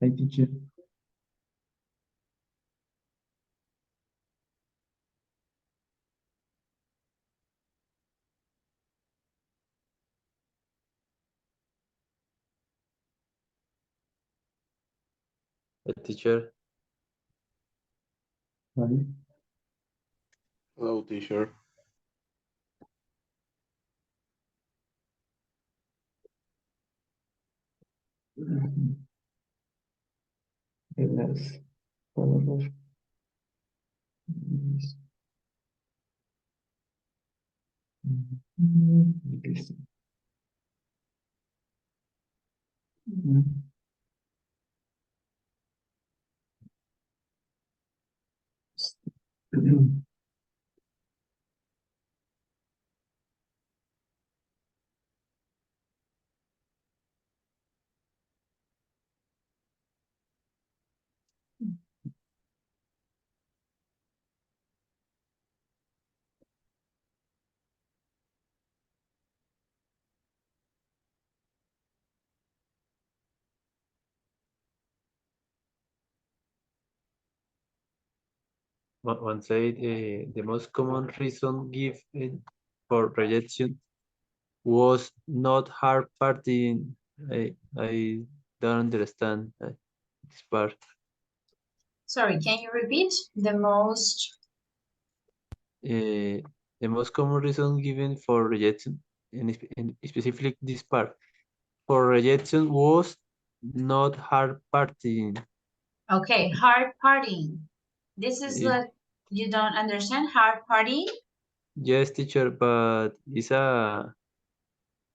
Hi, teacher. Hi, teacher. Hi. Hello, teacher. Buenas. Palabras. Listo. One said the most common reason given for rejection was not hard partying. I don't understand this part. Sorry, can you repeat the most? The most common reason given for rejection, in specifically this part, for rejection was not hard partying. Okay, hard partying. This is Eh, what you don't understand, hard partying? yes, teacher, but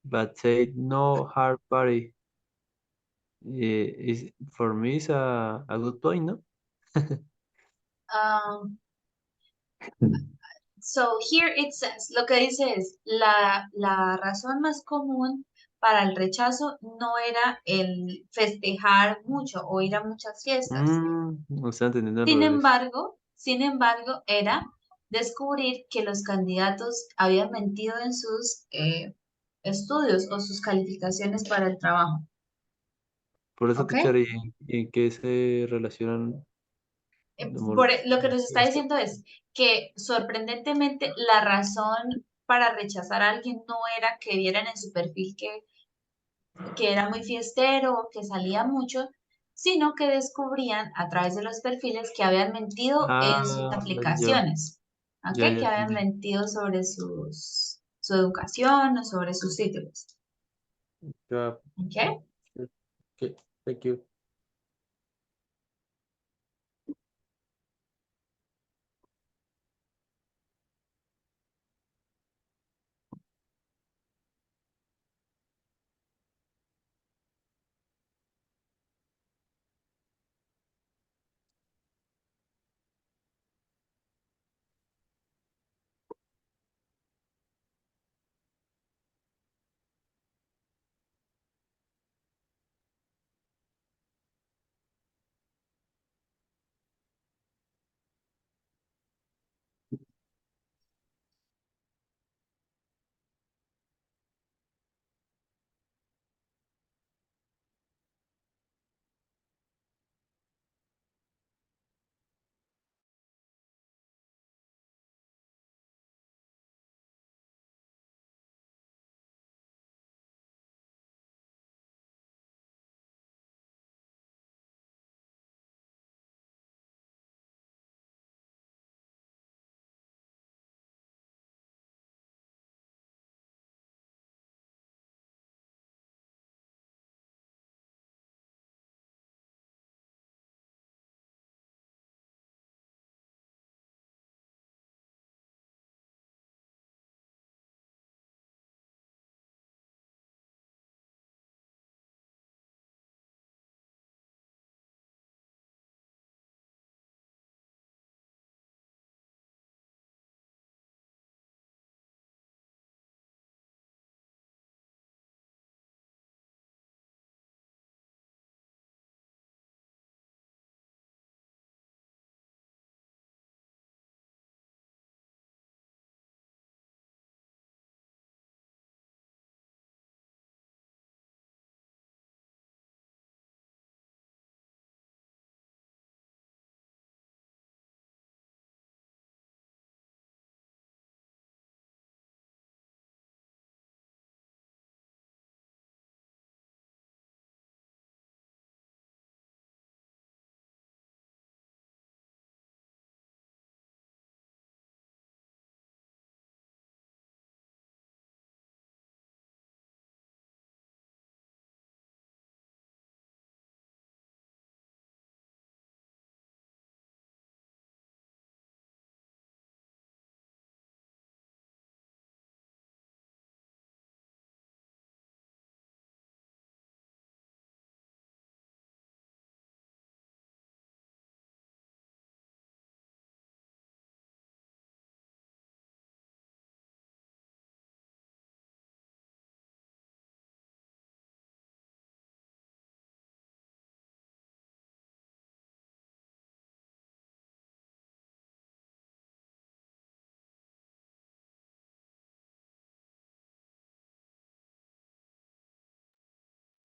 but say no hard party. Is for me is a good point, no? Um, so here it says, lo que dice es, la razón más común para el rechazo no era el festejar mucho o ir a muchas fiestas. No está entendiendo al Sin revés. embargo, sin embargo, era descubrir que los candidatos habían mentido en sus estudios o sus calificaciones para el trabajo. Por eso, ¿Ok? teacher, ¿y en qué se relacionan Lo que nos está esto? diciendo es que sorprendentemente la razón para rechazar a alguien no era que vieran en su perfil que era muy fiestero o que salía mucho, sino que descubrían a través de los perfiles que habían mentido en sus Ah, ya, aplicaciones, ¿ok? ya, ya Que habían entendí. mentido sobre su educación o sobre sus títulos, Ya, ¿ok? okay, thank you.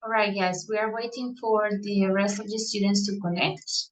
All right, guys, we are waiting for the rest of the students to connect.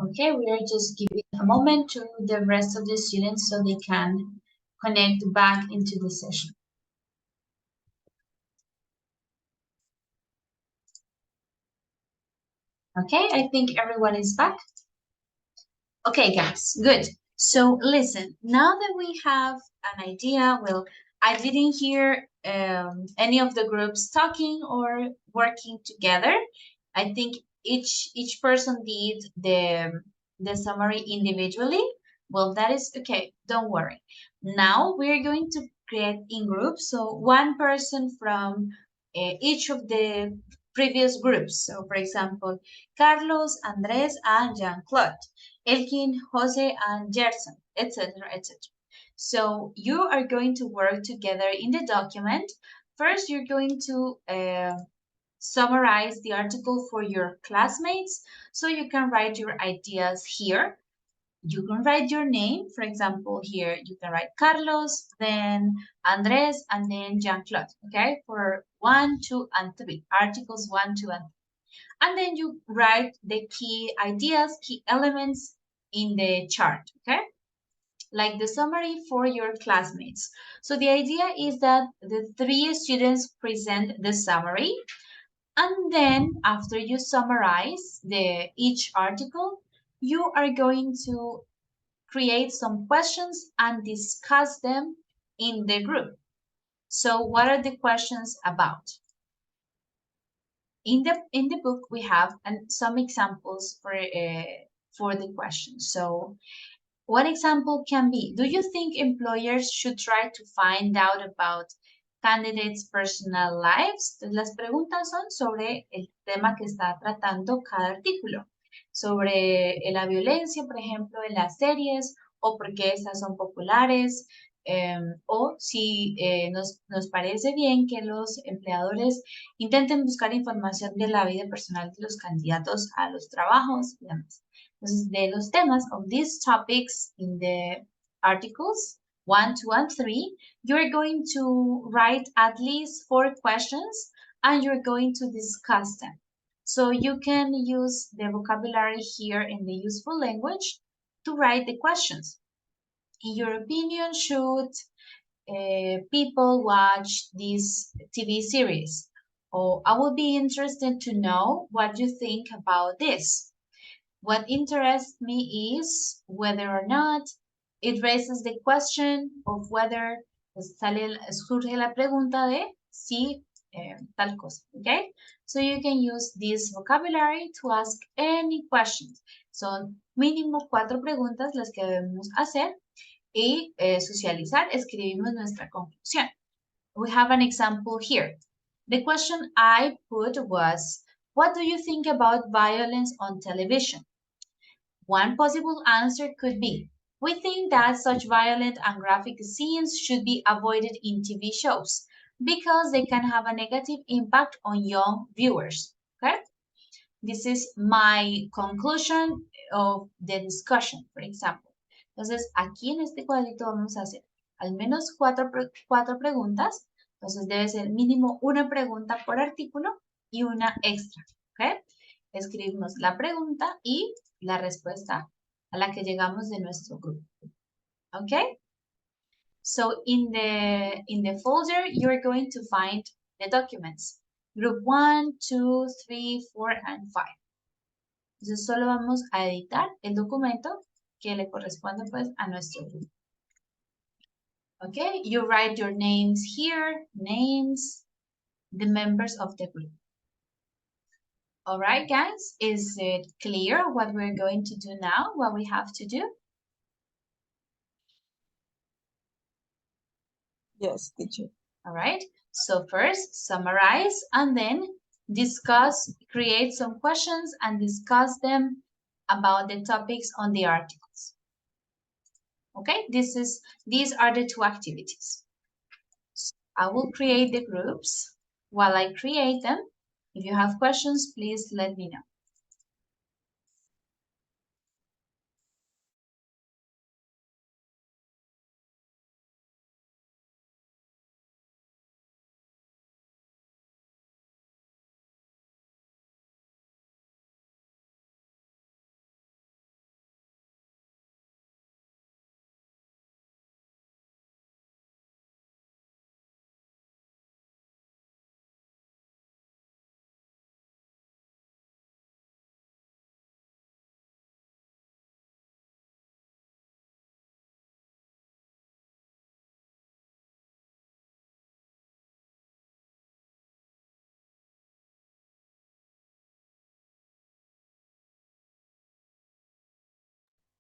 Okay, we are just giving a moment to the rest of the students so they can connect back into the session. Okay, I think everyone is back. Okay, guys, good. So listen, now that we have an idea, well, I didn't hear any of the groups talking or working together. I think each person did the summary individually. Well, that is okay. Don't worry. Now we're going to create in groups. So one person from each of the previous groups. So for example, Carlos, Andres, and Jean-Claude. Elkin, Jose, and Gerson, etc., etc. So you are going to work together in the document. First, you're going to summarize the article for your classmates so you can write your ideas here. You can write your name. For example, here you can write Carlos, then Andres, and then Jean-Claude, okay? For 1, 2, and 3. Articles 1, 2, and 3. And then you write the key ideas, key elements in the chart, okay? Like the summary for your classmates. So the idea is that the 3 students present the summary, and then after you summarize each article, you are going to create some questions and discuss them in the group. So what are the questions about? In the book, we have some examples for the questions. So one example can be, do you think employers should try to find out about candidates' personal lives? Entonces, las preguntas son sobre el tema que está tratando cada artículo, sobre la violencia, por ejemplo, en las series, o por qué estas son populares, o si nos parece bien que los empleadores intenten buscar información de la vida personal de los candidatos a los trabajos y demás. Entonces, de los temas of these topics in the articles 1, 2, and 3, you're going to write at least 4 questions and you're going to discuss them. So you can use the vocabulary here in the useful language to write the questions. In your opinion, should people watch this TV series? Or I would be interested to know what you think about this. What interests me is whether or not it raises the question of whether surge la pregunta de si tal cosa, okay? So you can use this vocabulary to ask any questions. Son mínimo 4 preguntas las que debemos hacer y socializar, escribimos nuestra conclusión. We have an example here. The question I put was, what do you think about violence on television? One possible answer could be, we think that such violent and graphic scenes should be avoided in TV shows because they can have a negative impact on young viewers. Okay? This is my conclusion of the discussion, for example. Entonces, aquí en este cuadrito vamos a hacer al menos cuatro preguntas. Entonces, debe ser mínimo una pregunta por artículo y una extra. ¿Ok? Escribimos la pregunta y la respuesta a la que llegamos de nuestro grupo. ¿Ok? So, in the folder, you're going to find the documents. Group 1, 2, 3, 4, and 5. Entonces solo vamos a editar el documento que le corresponde pues a nuestro grupo. Okay, you write your names here, names, the members of the group. All right, guys, is it clear what we're going to do now, what we have to do? Yes, teacher. All right, so first summarize and then discuss, create some questions and discuss them about the topics on the articles. Okay, these are the two activities. So I will create the groups. While I create them, if you have questions, please let me know.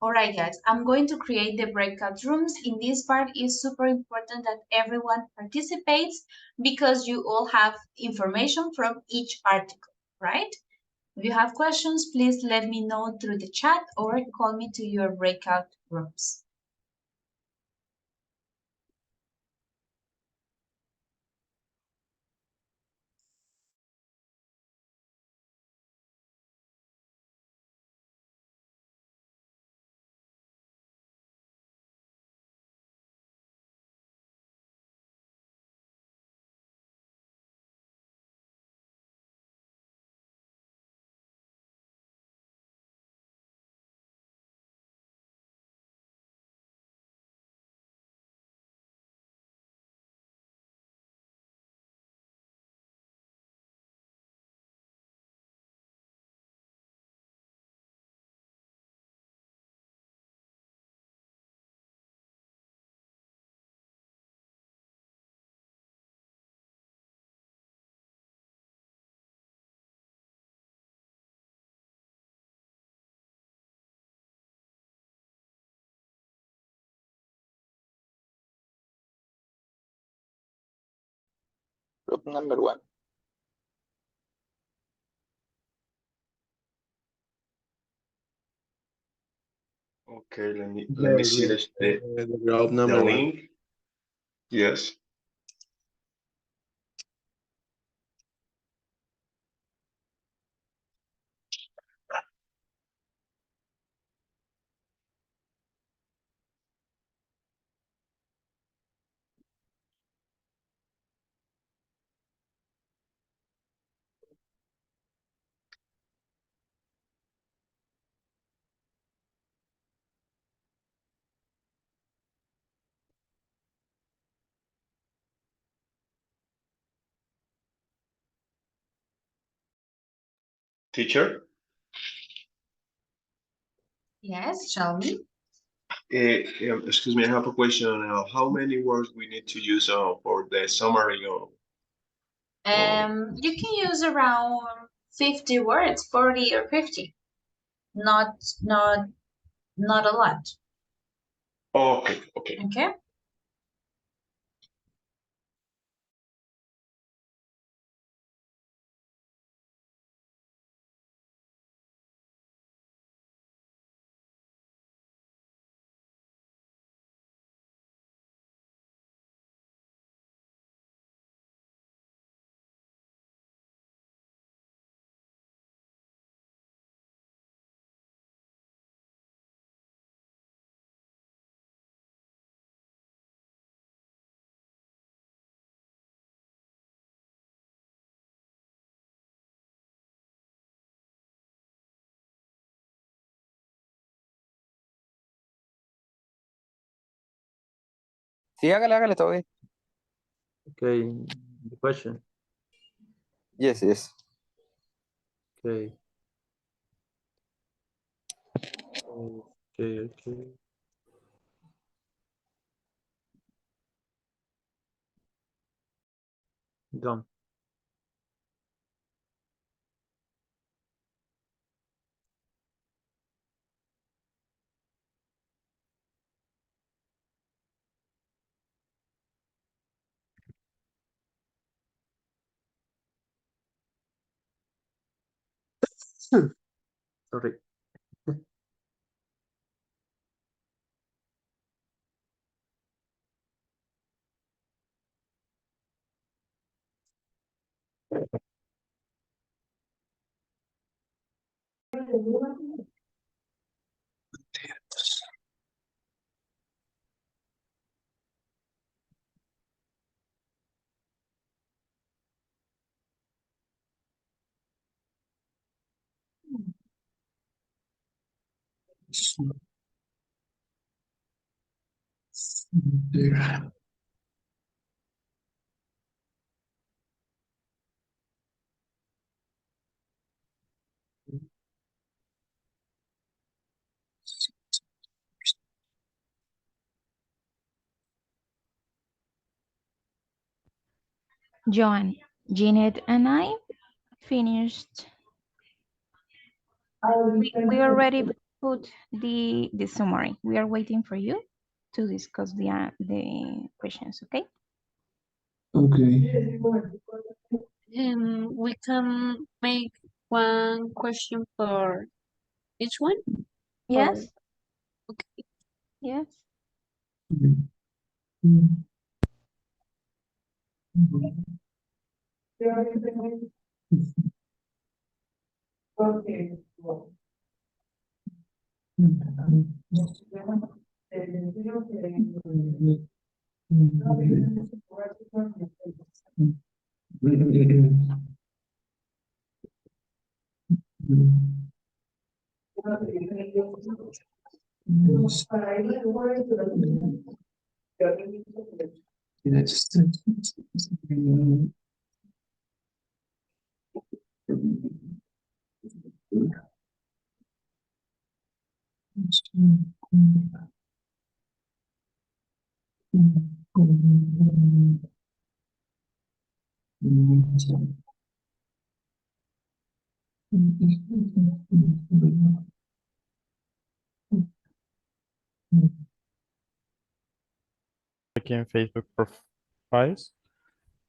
All right, guys, I'm going to create the breakout rooms. In this part, it's super important that everyone participates because you all have information from each article, right? If you have questions, please let me know through the chat or call me to your breakout rooms. Group number 1. Okay, let me The see group, the, the group the number one. link. Yes. Teacher, Yes, shall we? excuse me, I have a question. How many words we need to use for the summary of You can use around 50 words, 40 or 50. Not not a lot. okay, okay. Okay? Sí, hágale, todo bien. Okay, the question. Yes, yes. Okay. Okay. Done. Sorry. Joan, Jeanette, and I finished. We already put the summary. We are waiting for you to discuss the questions, okay? Okay. We can make one question for each one? Or, Yes, okay. yes. Checking Facebook profiles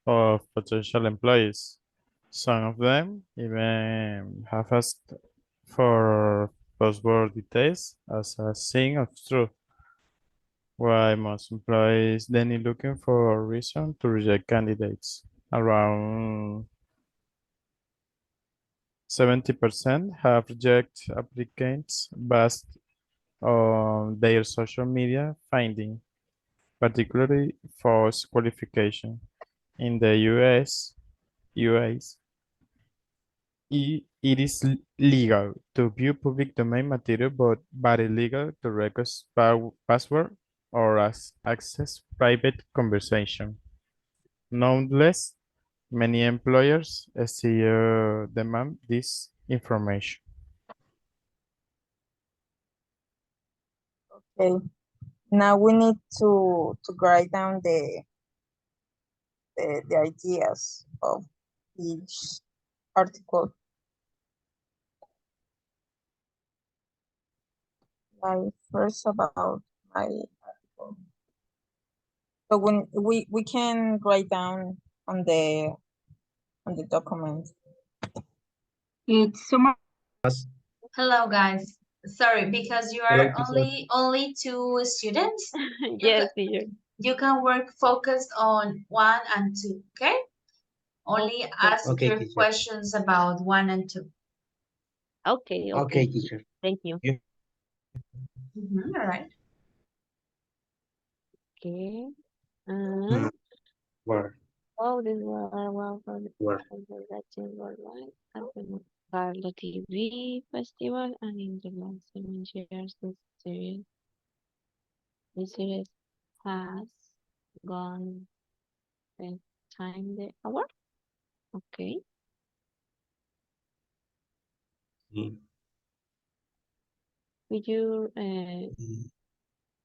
of potential employees. Some of them even have asked for password details as a sign of truth. Why most employees then looking for a reason to reject candidates. Around 70% have rejected applicants based on their social media finding, particularly false qualification. In the US, it is legal to view public domain material, but illegal to request password or access private conversation. Nonetheless, many employers still demand this information. Okay. Now we need to write down the ideas of each article. Like first about my article. So when we can write down on the document. It's summer. Hello, guys. Sorry, because you Hello, are teacher. only two students. Yes, teacher. You can work focused on one and two, okay? Only ask Okay, your teacher. questions about one and two. Okay, Okay, teacher. Thank you. All right. Okay. Hmm, Where? Oh, this was well for Where? the Latin worldwide happening. Carlo TV Festival and in the last 7 years this series has gone 10 times the award. Okay. Hmm, Could you hmm,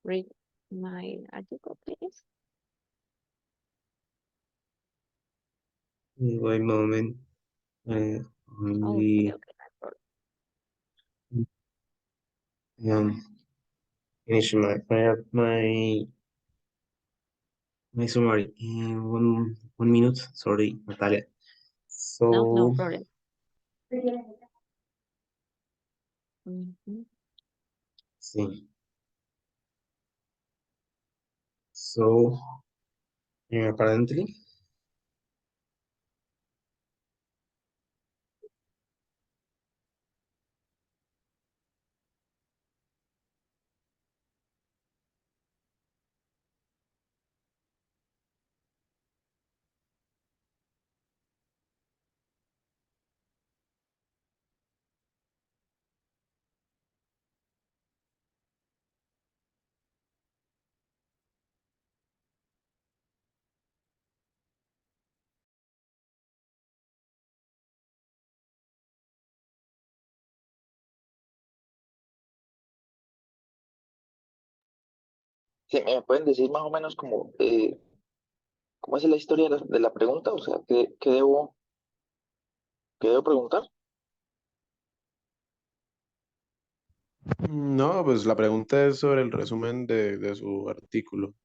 read my article, please? Wait a moment. Okay, Only okay, no problem. um finish my summary in one minute. Sorry, Natalia. No So problem. Mhm. see. So apparently Sí, ¿me pueden decir más o menos como cómo es la historia de la pregunta? O sea, qué debo preguntar? No, pues la pregunta es sobre el resumen de su artículo.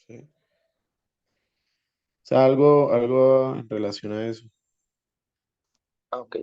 ¿Sí? O sea, algo en relación a eso. Ah, ok.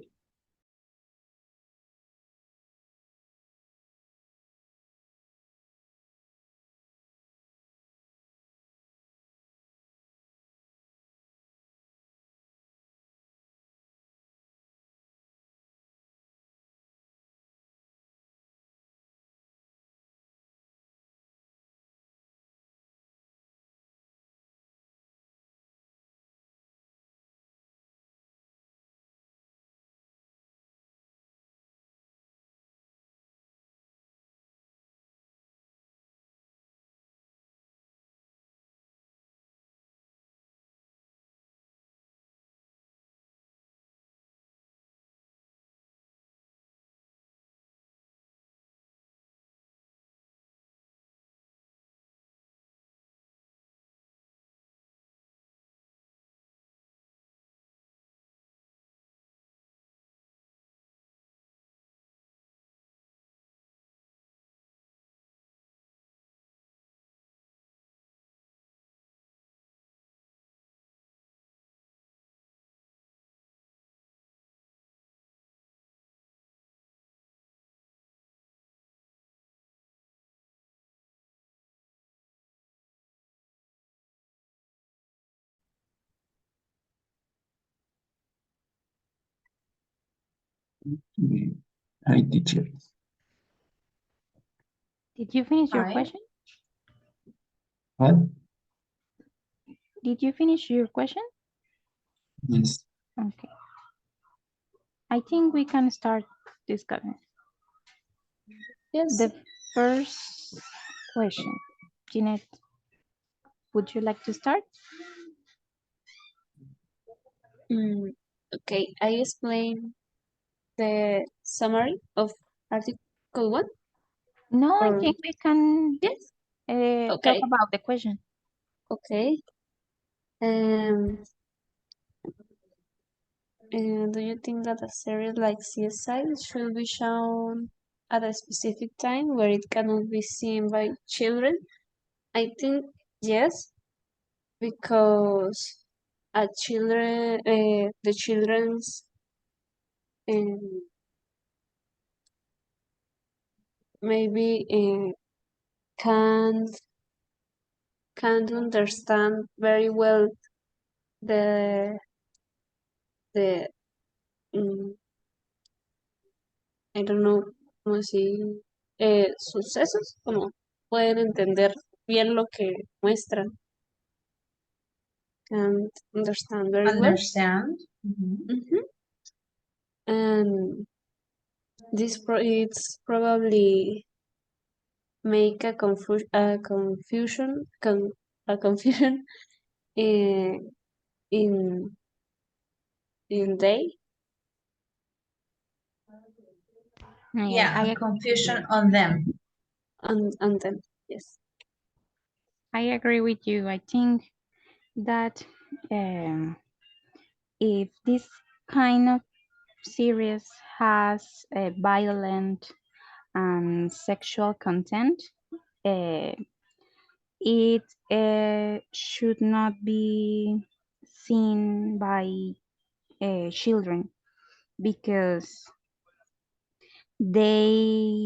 Hi, teacher. Did you finish your Hi. question? What? Did you finish your question? Yes. Okay. I think we can start discussing. Yes. The first question. Jeanette, would you like to start? Okay, I explain the summary of Article 1. No, I Or think we can yes. talk Okay. about the question. Okay. Um, and do you think that a series like CSI should be shown at a specific time where it cannot be seen by children? I think yes, because the children's um, maybe can't can't understand very well the the I don't know cómo decir sucesos, como pueden entender bien lo que muestran. Can't understand very well. Understand? Mhm. And it's probably make a confusion in they Yeah, Yeah, confusion on them. and them. Yes. I agree with you. I think that um, if this kind of series has a violent and sexual content, uh, it should not be seen by children because they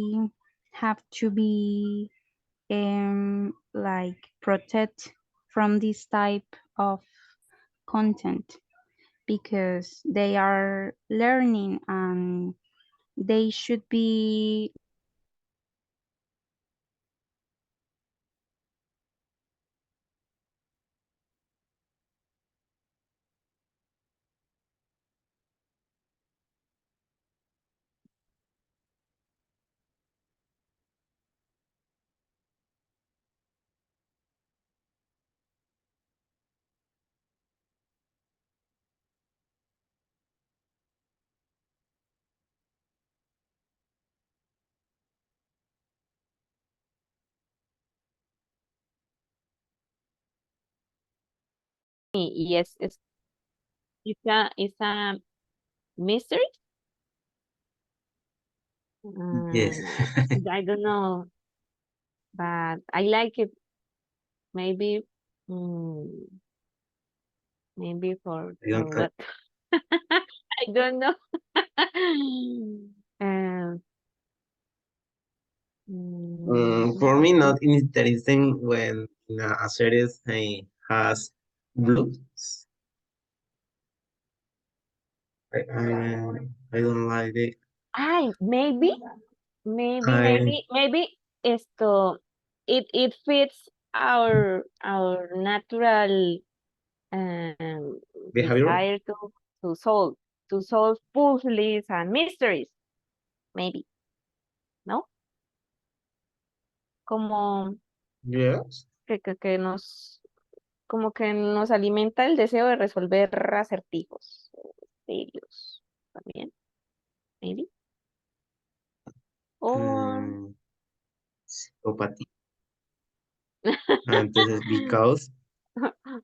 have to be like protect from this type of content because they are learning and they should be yes, it's a mystery. Yes. I don't know, but I like it. Maybe, mm, maybe I don't, for what? I don't know. Um, for me, mm, not interesting when a series has blood. I don't like it. maybe, I esto, it fits our natural behavior. desire to solve to solve puzzles and mysteries. Maybe, ¿no? Como Yes. que nos como que nos alimenta el deseo de resolver acertijos, misterios también, maybe. Or Psicopatía. Entonces, because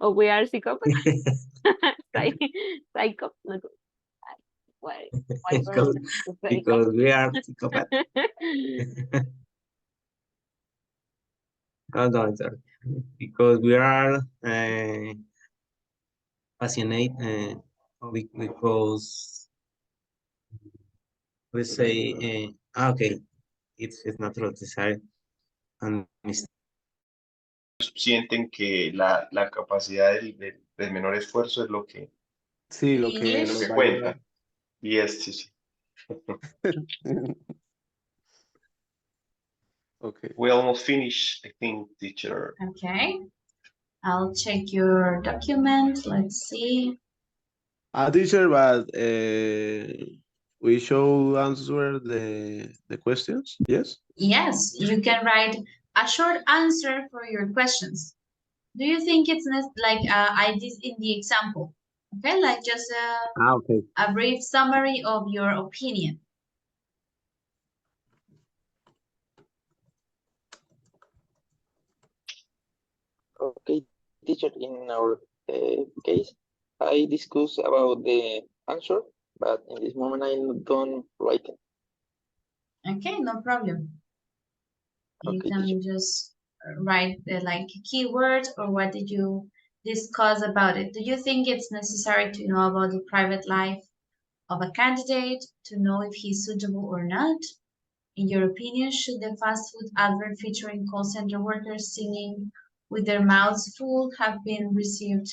or we are psychopaths. Psycho. No, why because psycho? because we are psychopath. Oh, no, sorry. Because we are passionate, because we say, okay, it's natural desire and Sienten que la capacidad del menor esfuerzo Sí, lo In que es lo nos English? que va a ayudar. cuenta. Y es, sí, sí. Okay. We almost finished, I think, teacher. Okay. I'll check your document. Let's see. Teacher, but we should answer the questions. Yes. Yes, you can write a short answer for your questions. Do you think it's like I did in the example? Okay, like just Okay. a brief summary of your opinion. Okay, teacher, in our case, I discuss about the answer, but in this moment I'm done writing. Okay, no problem. You Okay, can teacher. just write like keywords or what did you discuss about it? Do you think it's necessary to know about the private life of a candidate to know if he's suitable or not? In your opinion, should the fast food advert featuring call center workers singing with their mouths full have been received?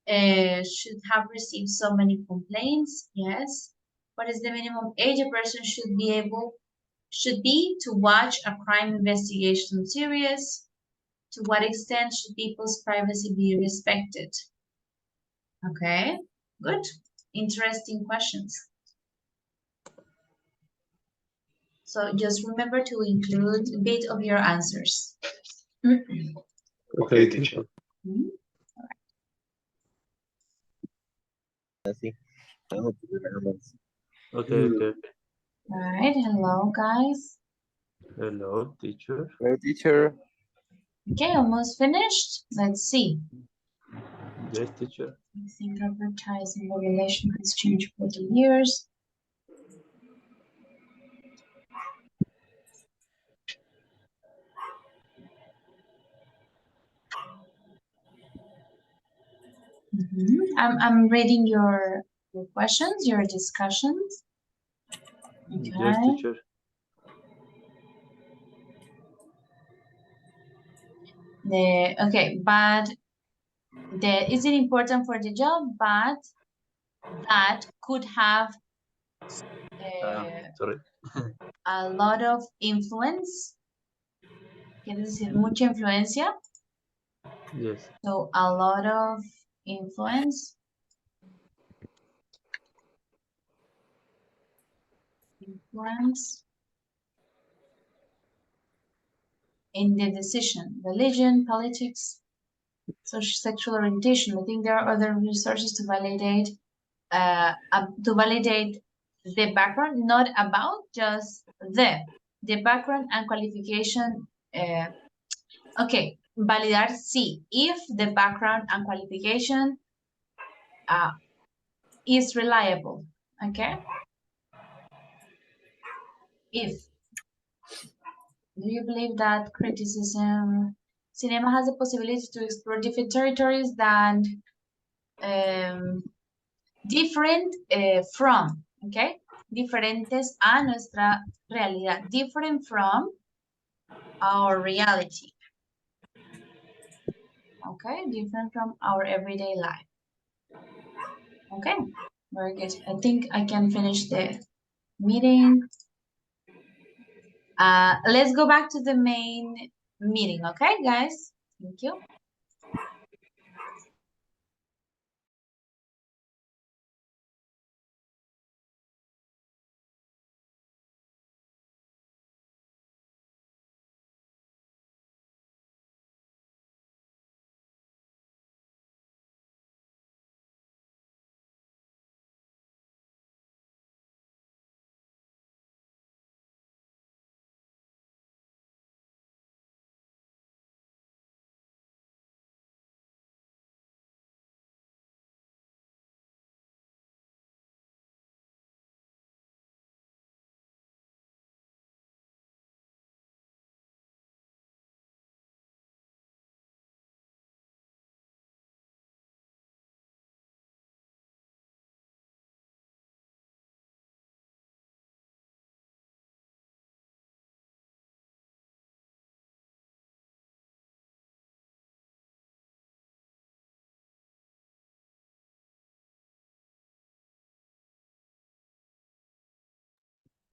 Should have received so many complaints? Yes. What is the minimum age a person should be to watch a crime investigation series? To what extent should people's privacy be respected? Okay, good. Interesting questions. So just remember to include a bit of your answers. Okay, teacher. así. I hope you remember. Okay, okay. All right, hello guys. Hello, teacher. Hello, teacher. Okay, almost finished. Let's see. Yes, teacher. I think advertising regulation has changed for the years. I'm reading your questions, your discussions. Yes, Okay. teacher. But is it important for the job? But that could have Sorry. a lot of influence. ¿Quiere decir mucha influencia? Yes. So a lot of influence. Influence in the decision. Religion, politics, social sexual orientation. I think there are other resources to validate the background, not about just the background and qualification. Okay, validar sí, if the background and qualification is reliable, okay? If. Do you believe that criticism cinema has the possibility to explore different territories than different from, okay? Diferentes a nuestra realidad, different from our reality. Okay, different from our everyday life. Okay, very good. I think I can finish the meeting. Let's go back to the main meeting, okay, guys? Thank you.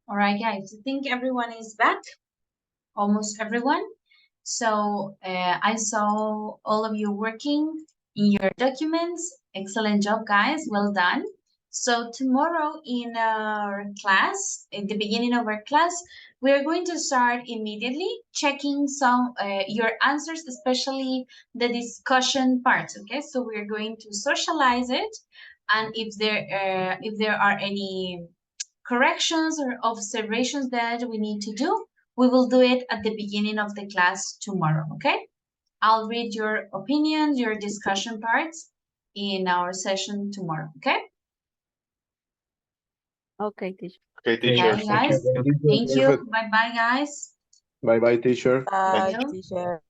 All right, guys, I think everyone is back, almost everyone. So I saw all of you working in your documents. Excellent job, guys. Well done. So tomorrow in our class, at the beginning of our class, we are going to start immediately checking some your answers, especially the discussion part. Okay, so we are going to socialize it, and if there are any corrections or observations that we need to do, we will do it at the beginning of the class tomorrow, okay? I'll read your opinions, your discussion parts in our session tomorrow, okay? Okay, teacher. Okay, Okay, teacher. guys. Thank you. Perfect. Bye-bye, guys. Bye bye, teacher. Thank Bye, you. teacher.